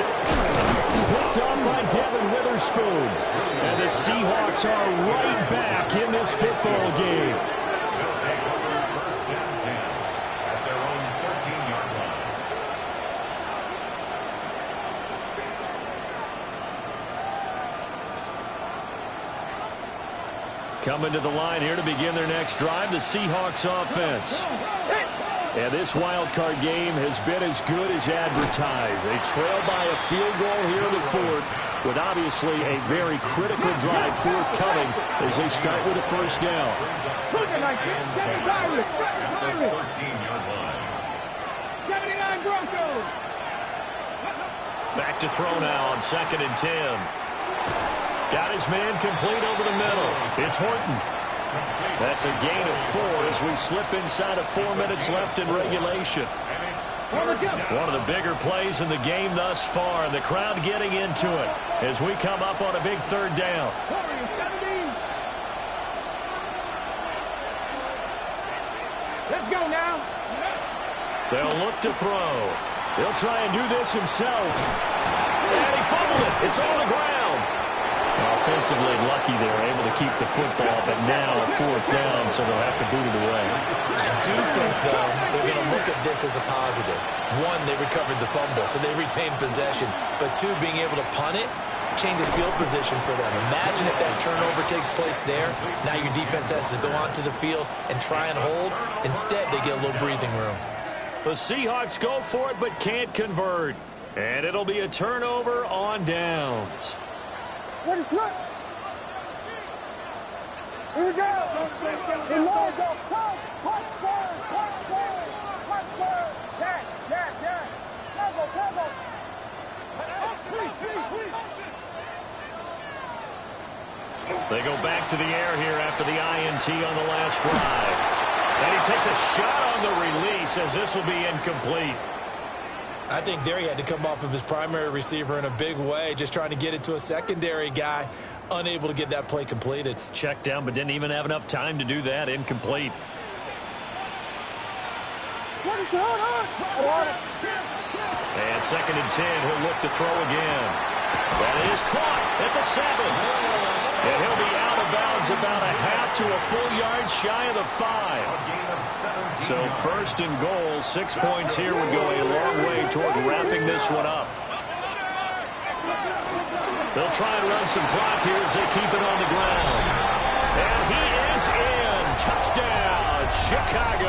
Picked up by Devin Witherspoon. And the Seahawks are right back in this football game. They'll take over first and 10 at their own 13-yard line. Coming to the line here to begin their next drive, the Seahawks offense. And this wild card game has been as good as advertised. They trail by a field goal here in the 4th, with obviously a very critical drive forthcoming as they start with a first down. At the 13-yard line. 79 Broncos. Back to throw now on second and 10. Got his man complete over the middle. It's Horton. That's a gain of 4 as we slip inside of 4 minutes left in regulation. One of the bigger plays in the game thus far, and the crowd getting into it as we come up on a big 3rd down. Let's go now. They'll look to throw. He'll try and do this himself. And he fumbled it. It's on the ground. Offensively lucky they were able to keep the football, but now a 4th down, so they'll have to boot it away. I do think, though, they're going to look at this as a positive. 1, they recovered the fumble, so they retained possession. But 2, being able to punt it, change the field position for them. Imagine if that turnover takes place there. Now your defense has to go onto the field and try and hold. Instead, they get a little breathing room. The Seahawks go for it but can't convert. And it'll be a turnover on downs. What is that? Here we go. In long go. Punch first. Yes. Combo. They go back to the air here after the INT on the last drive. And he takes a shot on the release as this will be incomplete. I think there he had to come off of his primary receiver in a big way, just trying to get it to a secondary guy, unable to get that play completed. Checked down, but didn't even have enough time to do that. Incomplete. And second and 10, he'll look to throw again. That is caught at the 7. And he'll be out of bounds about a half to a full yard shy of the 5. So first and goal, 6 points here would go a long way toward wrapping this one up. They'll try and run some clock here as they keep it on the ground. And he is in. Touchdown, Chicago.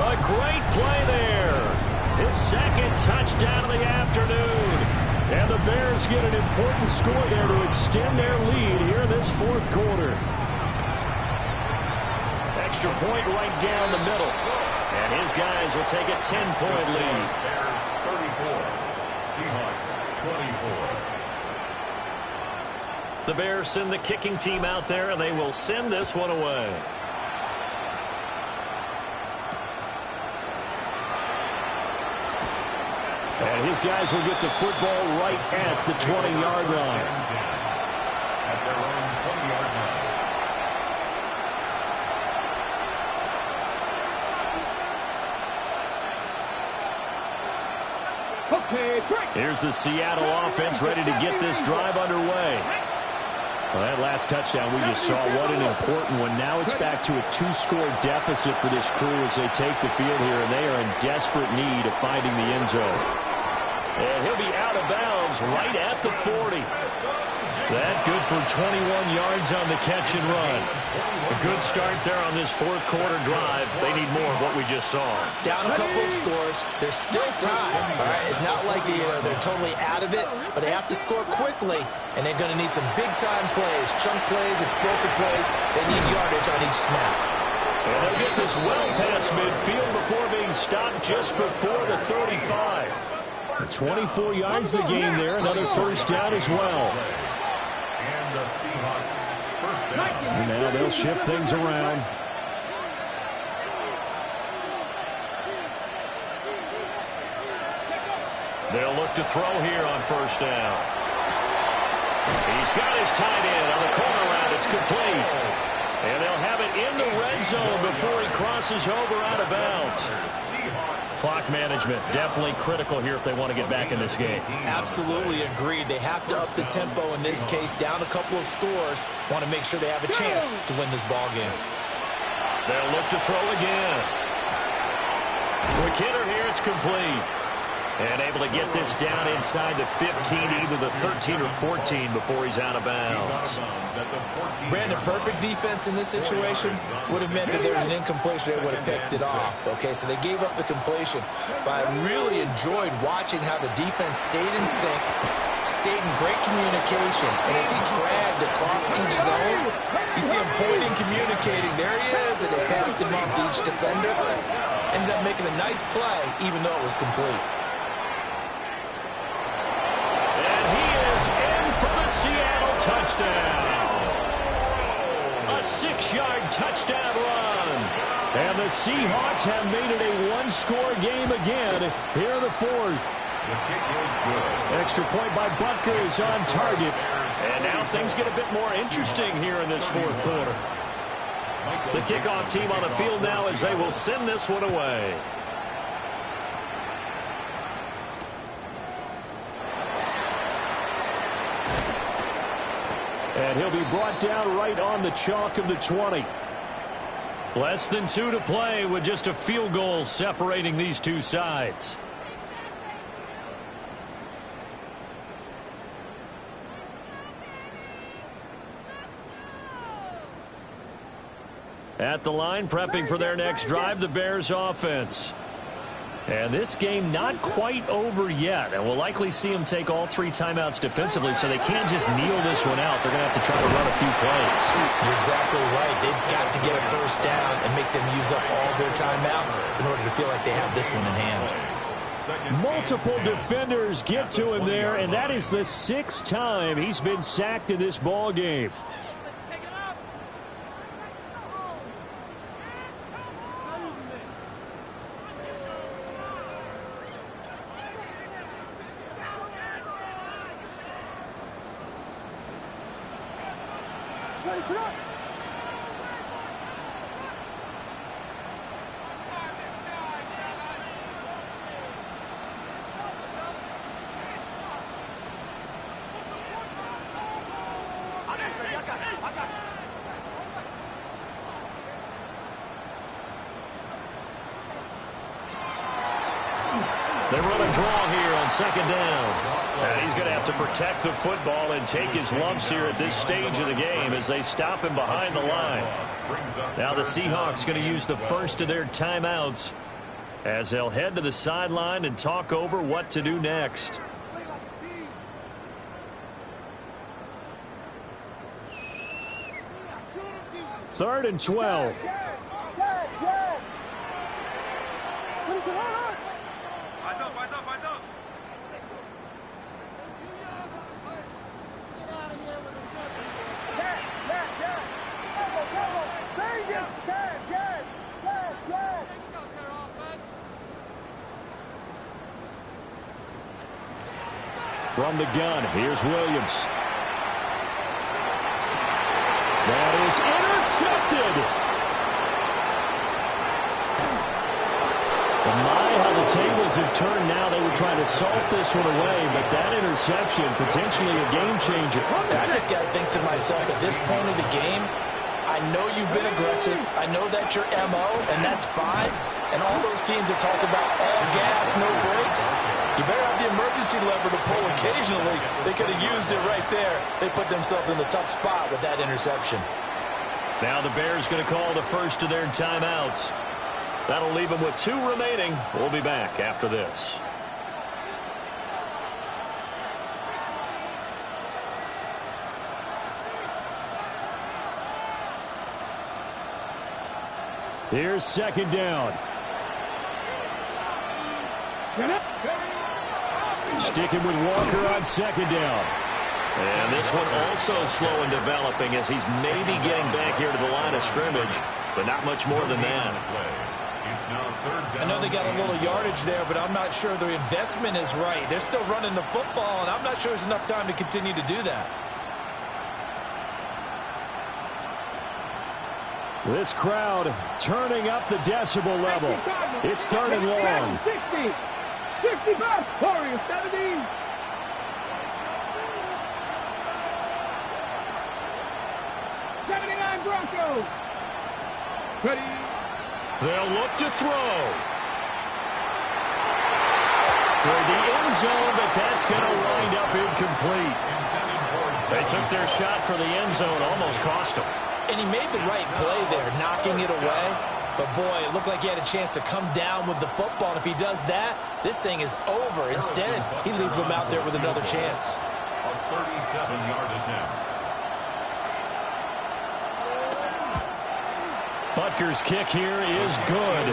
A great play there. His second touchdown of the afternoon. And the Bears get an important score there to extend their lead here in this fourth quarter. Extra point right down the middle. And his guys will take a 10-point lead. Bears 34. Seahawks 24. The Bears send the kicking team out there, and they will send this one away. And his guys will get the football right at the 20-yard line. At their own 20-yard line. Okay, break. Here's the Seattle offense ready to get this drive underway. Well, that last touchdown we just saw, what an important one. Now it's back to a 2-score deficit for this crew as they take the field here, and they are in desperate need of finding the end zone. And he'll be out of bounds right at the 40. That good for 21 yards on the catch and run. A good start there on this fourth quarter drive. They need more of what we just saw. Down a couple of scores. There's still time. All right, it's not like they're totally out of it, but they have to score quickly, and they're going to need some big-time plays, chunk plays, explosive plays. They need yardage on each snap. And they'll get this well past midfield before being stopped just before the 35. 24 yards the gain there. Another first down as well. And the Seahawks first down. And now they'll shift things around. They'll look to throw here on first down. He's got his tight end on the corner route. It's complete. And they'll have it in the red zone before he crosses over out of bounds. Clock management definitely critical here if they want to get back in this game. Absolutely agreed. They have to up the tempo in this case. Down a couple of scores. Want to make sure they have a chance to win this ball game. They'll look to throw again. Quick hitter here. It's complete. And able to get this down inside the 15, either the 13 or 14 before he's out of bounds. Brandon, perfect defense in this situation would have meant that there was an incompletion. They would have picked it off. Okay, so they gave up the completion. But I really enjoyed watching how the defense stayed in sync, stayed in great communication. And as he dragged across each zone, you see him pointing, communicating. There he is, and they passed him off to each defender. Ended up making a nice play, even though it was complete. Seattle touchdown. A 6-yard touchdown run. And the Seahawks have made it a 1-score game again here in the fourth. The kick is good. Extra point by Butker is on target. And now things get a bit more interesting here in this fourth quarter. The kickoff team on the field now as they will send this one away. And he'll be brought down right on the chalk of the 20. Less than 2 to play with just a field goal separating these two sides. At the line, prepping for their next drive, the Bears offense. And this game not quite over yet. And we'll likely see them take all 3 timeouts defensively, so they can't just kneel this one out. They're going to have to try to run a few plays. You're exactly right. They've got to get a first down and make them use up all their timeouts in order to feel like they have this one in hand. Multiple defenders get to him there, and that is the 6th time he's been sacked in this ball game. They run a draw here on second down. And he's going to have to protect the football and take his lumps here at this stage of the game as they stop him behind the line. Now the Seahawks going to use the first of their timeouts as they'll head to the sideline and talk over what to do next. Third and 12. From the gun, here's Williams. That is intercepted. And my, how the tables have turned now. They were trying to salt this one away, but that interception, potentially a game changer. I just got to think to myself, at this point of the game, I know you've been aggressive. I know that's your MO, and that's fine. And all those teams that talk about all gas, no brakes, you better have the emergency lever to pull occasionally. They could have used it right there. They put themselves in a tough spot with that interception. Now the Bears going to call the first of their timeouts. That'll leave them with 2 remaining. We'll be back after this. Here's second down. Sticking with Walker on second down. And this one also slow in developing as he's maybe getting back here to the line of scrimmage, but not much more than that. I know they got a little yardage there, but I'm not sure the investment is right. They're still running the football, and I'm not sure there's enough time to continue to do that. This crowd turning up the decibel level. It's third and long. 60, 65, Warriors 70. Broncos. Ready. They'll look to throw. Toward the end zone, but that's going to wind up incomplete. They took their shot for the end zone, almost cost them. And he made the right play there, knocking it away. But, boy, it looked like he had a chance to come down with the football. And if he does that, this thing is over. Instead, he leaves him out there with another chance. A 37-yard attempt. Butker's kick here is good.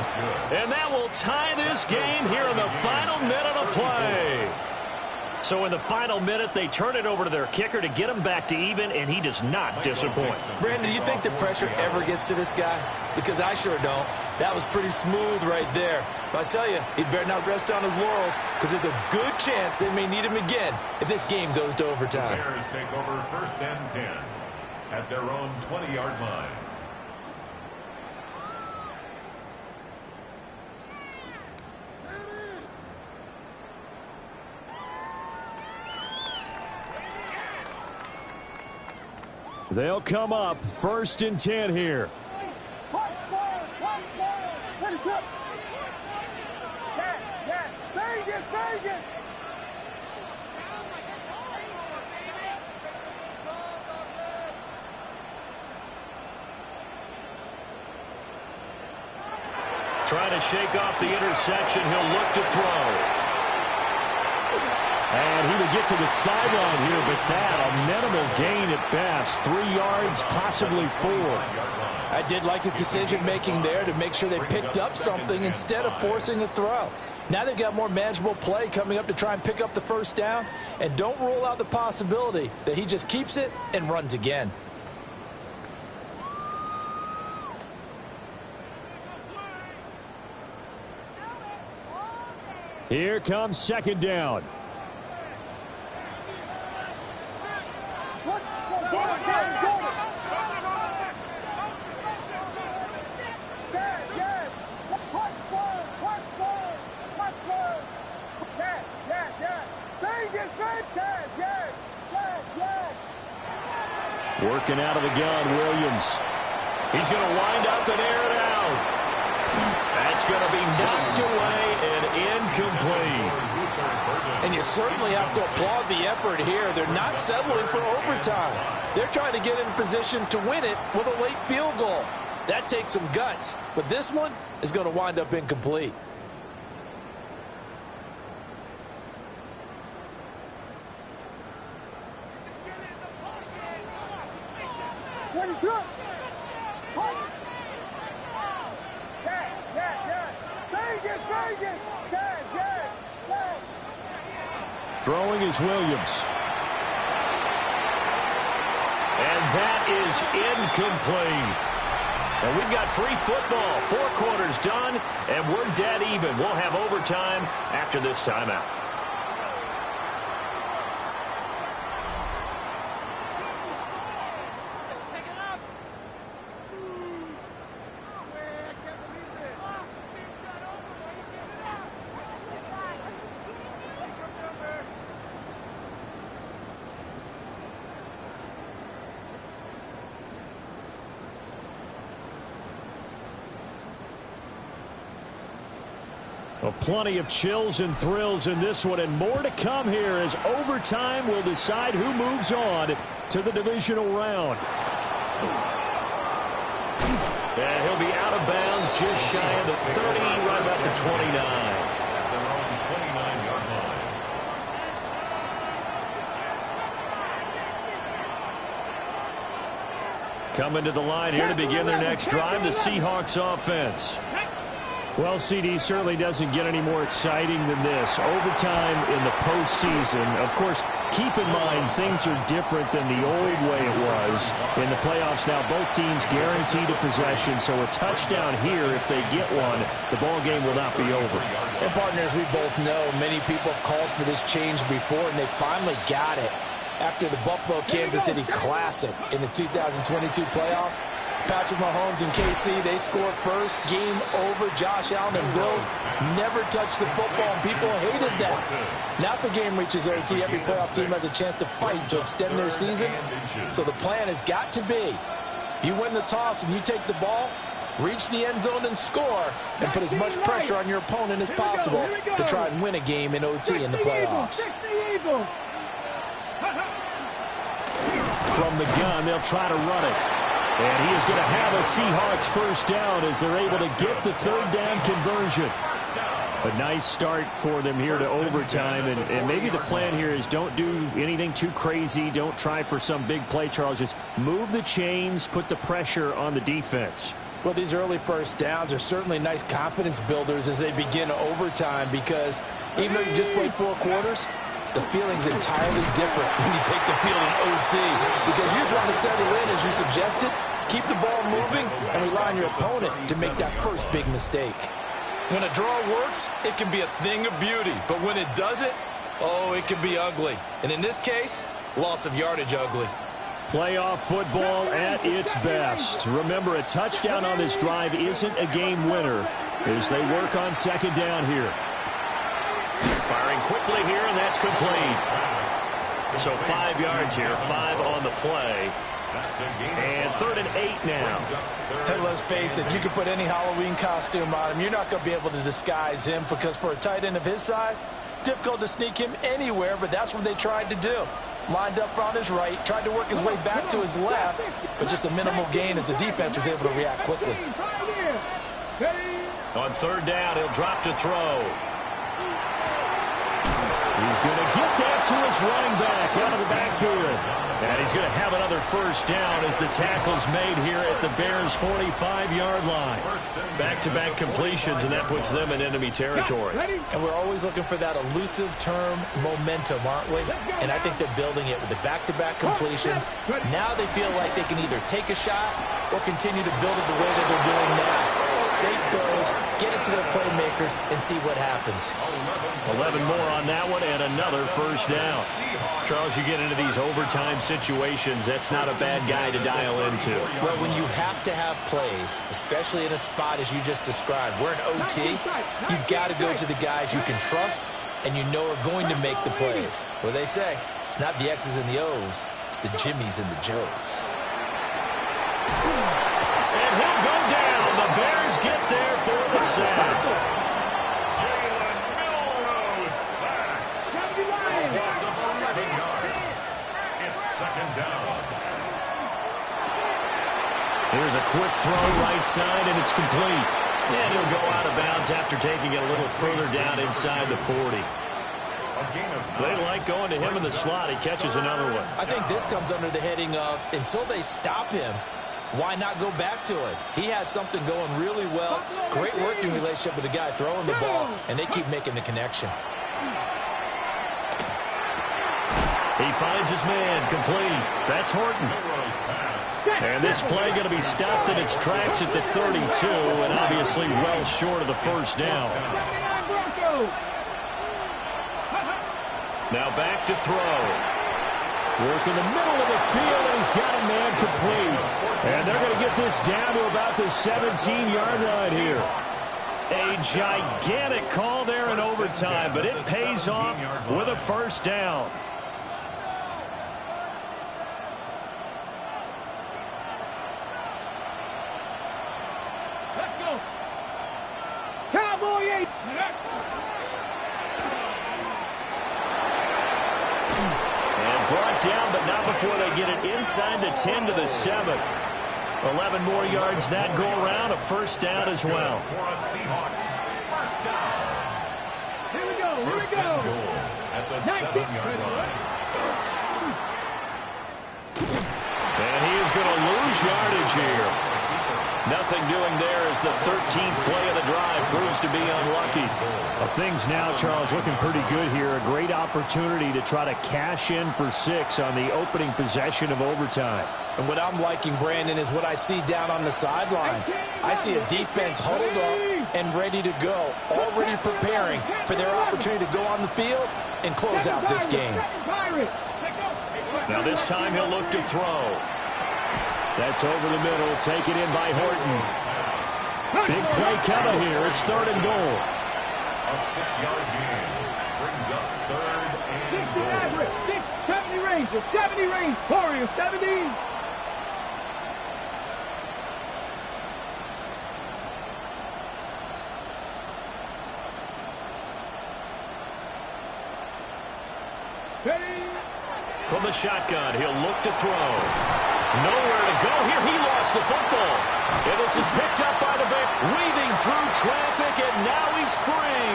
And that will tie this game here in the final minute of play. So in the final minute, they turn it over to their kicker to get him back to even, and he does not disappoint. Brandon, do you think the pressure ever gets to this guy? Because I sure don't. That was pretty smooth right there. But I tell you, he better not rest on his laurels, because there's a good chance they may need him again if this game goes to overtime. The Bears take over 1st and 10 at their own 20-yard line. They'll come up 1st and 10 here. Trying to shake off the interception. He'll look to throw. And he would get to the sideline here, but that a minimal gain at best. 3 yards, possibly 4. I did like his decision-making there to make sure they picked up something instead of forcing a throw. Now they've got more manageable play coming up to try and pick up the first down. And don't rule out the possibility that he just keeps it and runs again. Here comes second down. Working out of the gun, Williams. He's going to wind up and air it out. That's going to be knocked away and incomplete. And you certainly have to applaud the effort here. They're not settling for overtime. They're trying to get in position to win it with a late field goal. That takes some guts. But this one is going to wind up incomplete. Throwing is Williams. And that is incomplete. And we've got free football. 4 quarters done, and we're dead even. We'll have overtime after this timeout. Well, plenty of chills and thrills in this one, and more to come here as overtime will decide who moves on to the divisional round. And he'll be out of bounds just shy of the 30, right about the 29. They're on the 29-yard line. Coming to the line here to begin their next drive, the Seahawks offense. Well, CD certainly doesn't get any more exciting than this. Overtime in the postseason. Of course, keep in mind things are different than the old way it was. In the playoffs now, both teams guaranteed a possession, so a touchdown here, if they get one, the ball game will not be over. And partners, we both know many people have called for this change before, and they finally got it. After the Buffalo-Kansas City Classic in the 2022 playoffs, Patrick Mahomes and KC, they scored first. Game over. Josh Allen and Bills never touched the football, and people hated that. Now the game reaches OT. Every playoff team has a chance to fight to extend their season. So the plan has got to be, if you win the toss and you take the ball, reach the end zone and score, and put as much pressure on your opponent as possible to try and win a game in OT in the playoffs. From the gun, they'll try to run it. And he is going to have a Seahawks first down as they're able to get the third down conversion. A nice start for them here to overtime. And maybe the plan here is don't do anything too crazy. Don't try for some big play, Charles. Just move the chains, put the pressure on the defense. Well, these early first downs are certainly nice confidence builders as they begin overtime, because even though you've just played 4 quarters, the feeling's entirely different when you take the field in OT, because you just want to settle in, as you suggested, keep the ball moving, and rely on your opponent to make that first big mistake. When a draw works, it can be a thing of beauty. But when it doesn't, oh, it can be ugly. And in this case, loss of yardage ugly. Playoff football at its best. Remember, a touchdown on this drive isn't a game winner as they work on second down here. Firing quickly here, and that's complete. So 5 yards here, 5 on the play. And 3rd and 8 now. Hey, let's face it, you can put any Halloween costume on him. You're not going to be able to disguise him, because for a tight end of his size, difficult to sneak him anywhere, but that's what they tried to do. Lined up on his right, tried to work his way back to his left, but just a minimal gain as the defense was able to react quickly. On 3rd down, he'll drop to throw. He's going to get that to his running back out of the backfield. And he's going to have another first down as the tackle's made here at the Bears' 45-yard line. Back-to-back completions, and that puts them in enemy territory. And we're always looking for that elusive term, momentum, aren't we? And I think they're building it with the back-to-back completions. Now they feel like they can either take a shot or continue to build it the way that they're doing now. Safe throws, get it to their playmakers, and see what happens. 11 more on that one, and another first down. Charles, you get into these overtime situations, that's not a bad guy to dial into. Well, when you have to have plays, especially in a spot as you just described, we're in OT, you've got to go to the guys you can trust and you know are going to make the plays. Well, they say, it's not the X's and the O's, it's the Jimmies and the Joes. And he'll go down. The Bears get there for the sack. Here's a quick throw right side, and it's complete. And he'll go out of bounds after taking it a little further down inside the 40. They like going to him in the slot. He catches another one. I think this comes under the heading of until they stop him, why not go back to it? He has something going really well. Great working relationship with the guy throwing the ball, and they keep making the connection. He finds his man complete. That's Horton. And this play going to be stopped in its tracks at the 32, and obviously well short of the first down. Now back to throw. Work in the middle of the field, and he's got a man complete. And they're going to get this down to about the 17-yard line here. A gigantic call there in overtime, but it pays off with a first down. Let's go. Cowboy 8. Brought down, but not before they get it inside the 10 to the 7. 11 more yards that go around, a first down as well. Here we go, here we go. At the 7-yard line. And he is going to lose yardage here. Nothing doing there as the 13th play of the drive proves to be unlucky. Well, things now, Charles, looking pretty good here. A great opportunity to try to cash in for 6 on the opening possession of overtime. And what I'm liking, Brandon, is what I see down on the sideline. I see a defense huddled up and ready to go, already preparing for their opportunity to go on the field and close out this game. Now this time he'll look to throw. That's over the middle, taken in by Horton. Big play coming here. It's 3rd and goal. A 6-yard gain brings up 3rd and goal. 70 range, 70 range, Warrior 70. From the shotgun, he'll look to throw. Nowhere to go here. He lost the football. And this is picked up by the back, weaving through traffic, and now he's free.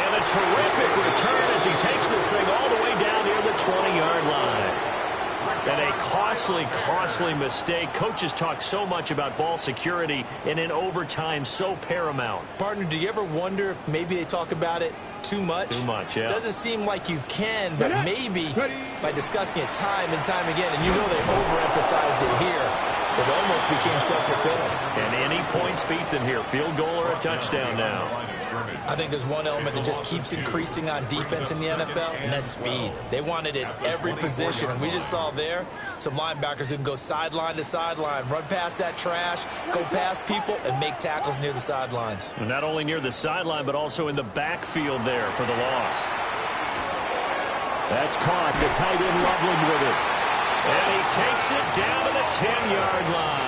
And a terrific return as he takes this thing all the way down near the 20-yard line. And a costly, costly mistake. Coaches talk so much about ball security, and in overtime, so paramount. Partner, do you ever wonder if maybe they talk about it too much? Too much, yeah. Doesn't seem like you can, but maybe by discussing it time and time again, and you know they overemphasized it here, it almost became self-fulfilling. And any points beat them here, field goal or a touchdown now. I think there's one element that just keeps increasing on defense in the NFL, and that's speed. They want it at every position, and we just saw there some linebackers who can go sideline to sideline, run past that trash, go past people, and make tackles near the sidelines. And not only near the sideline, but also in the backfield there for the loss. That's caught. The tight end Loveland with it. And he takes it down to the 10-yard line.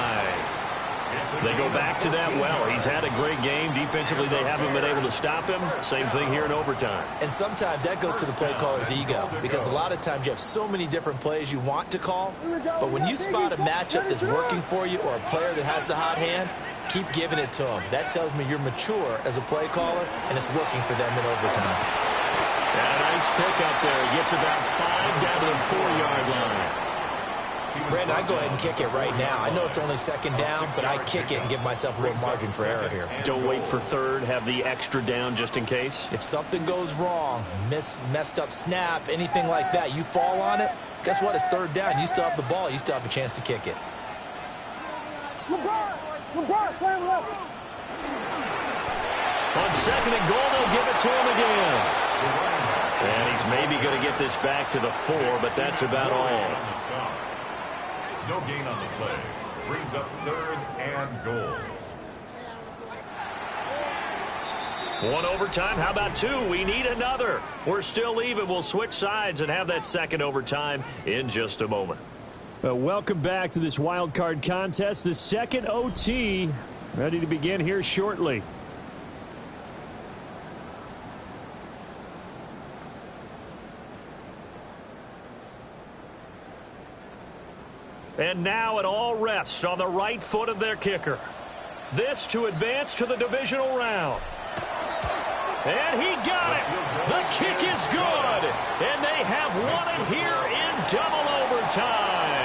They go back to that well. He's had a great game. Defensively, they haven't been able to stop him. Same thing here in overtime. And sometimes that goes to the play caller's ego, because a lot of times you have so many different plays you want to call, but when you spot a matchup that's working for you or a player that has the hot hand, keep giving it to him. That tells me you're mature as a play caller, and it's working for them in overtime. And a nice pickup there. Gets about 5 down to the 4-yard line. Brandon, I go ahead and kick it right now. I know it's only 2nd down, but I kick it and give myself a little margin for error here. Don't wait for 3rd. Have the extra down just in case. If something goes wrong, messed up snap, anything like that, you fall on it, guess what? It's 3rd down. You still have the ball. You still have a chance to kick it. LeBron, slam left. On 2nd and goal, they'll give it to him again. And he's maybe going to get this back to the 4, but that's about all. No gain on the play. Brings up 3rd and goal. 1 overtime. How about 2? We need another. We're still even. We'll switch sides and have that 2nd overtime in just a moment. Welcome back to this wild card contest. The 2nd OT ready to begin here shortly. And now it all rests on the right foot of their kicker. this to advance to the divisional round. And he got it. The kick is good. And they have won it here in double overtime.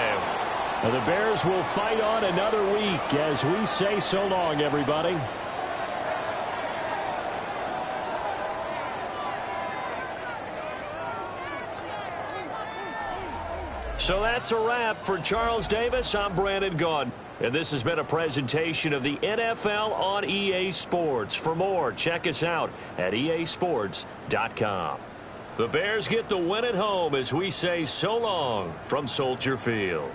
Now the Bears will fight on another week as we say so long, everybody. So that's a wrap for Charles Davis. I'm Brandon Gaudin. And this has been a presentation of the NFL on EA Sports. For more, check us out at easports.com. The Bears get the win at home as we say so long from Soldier Field.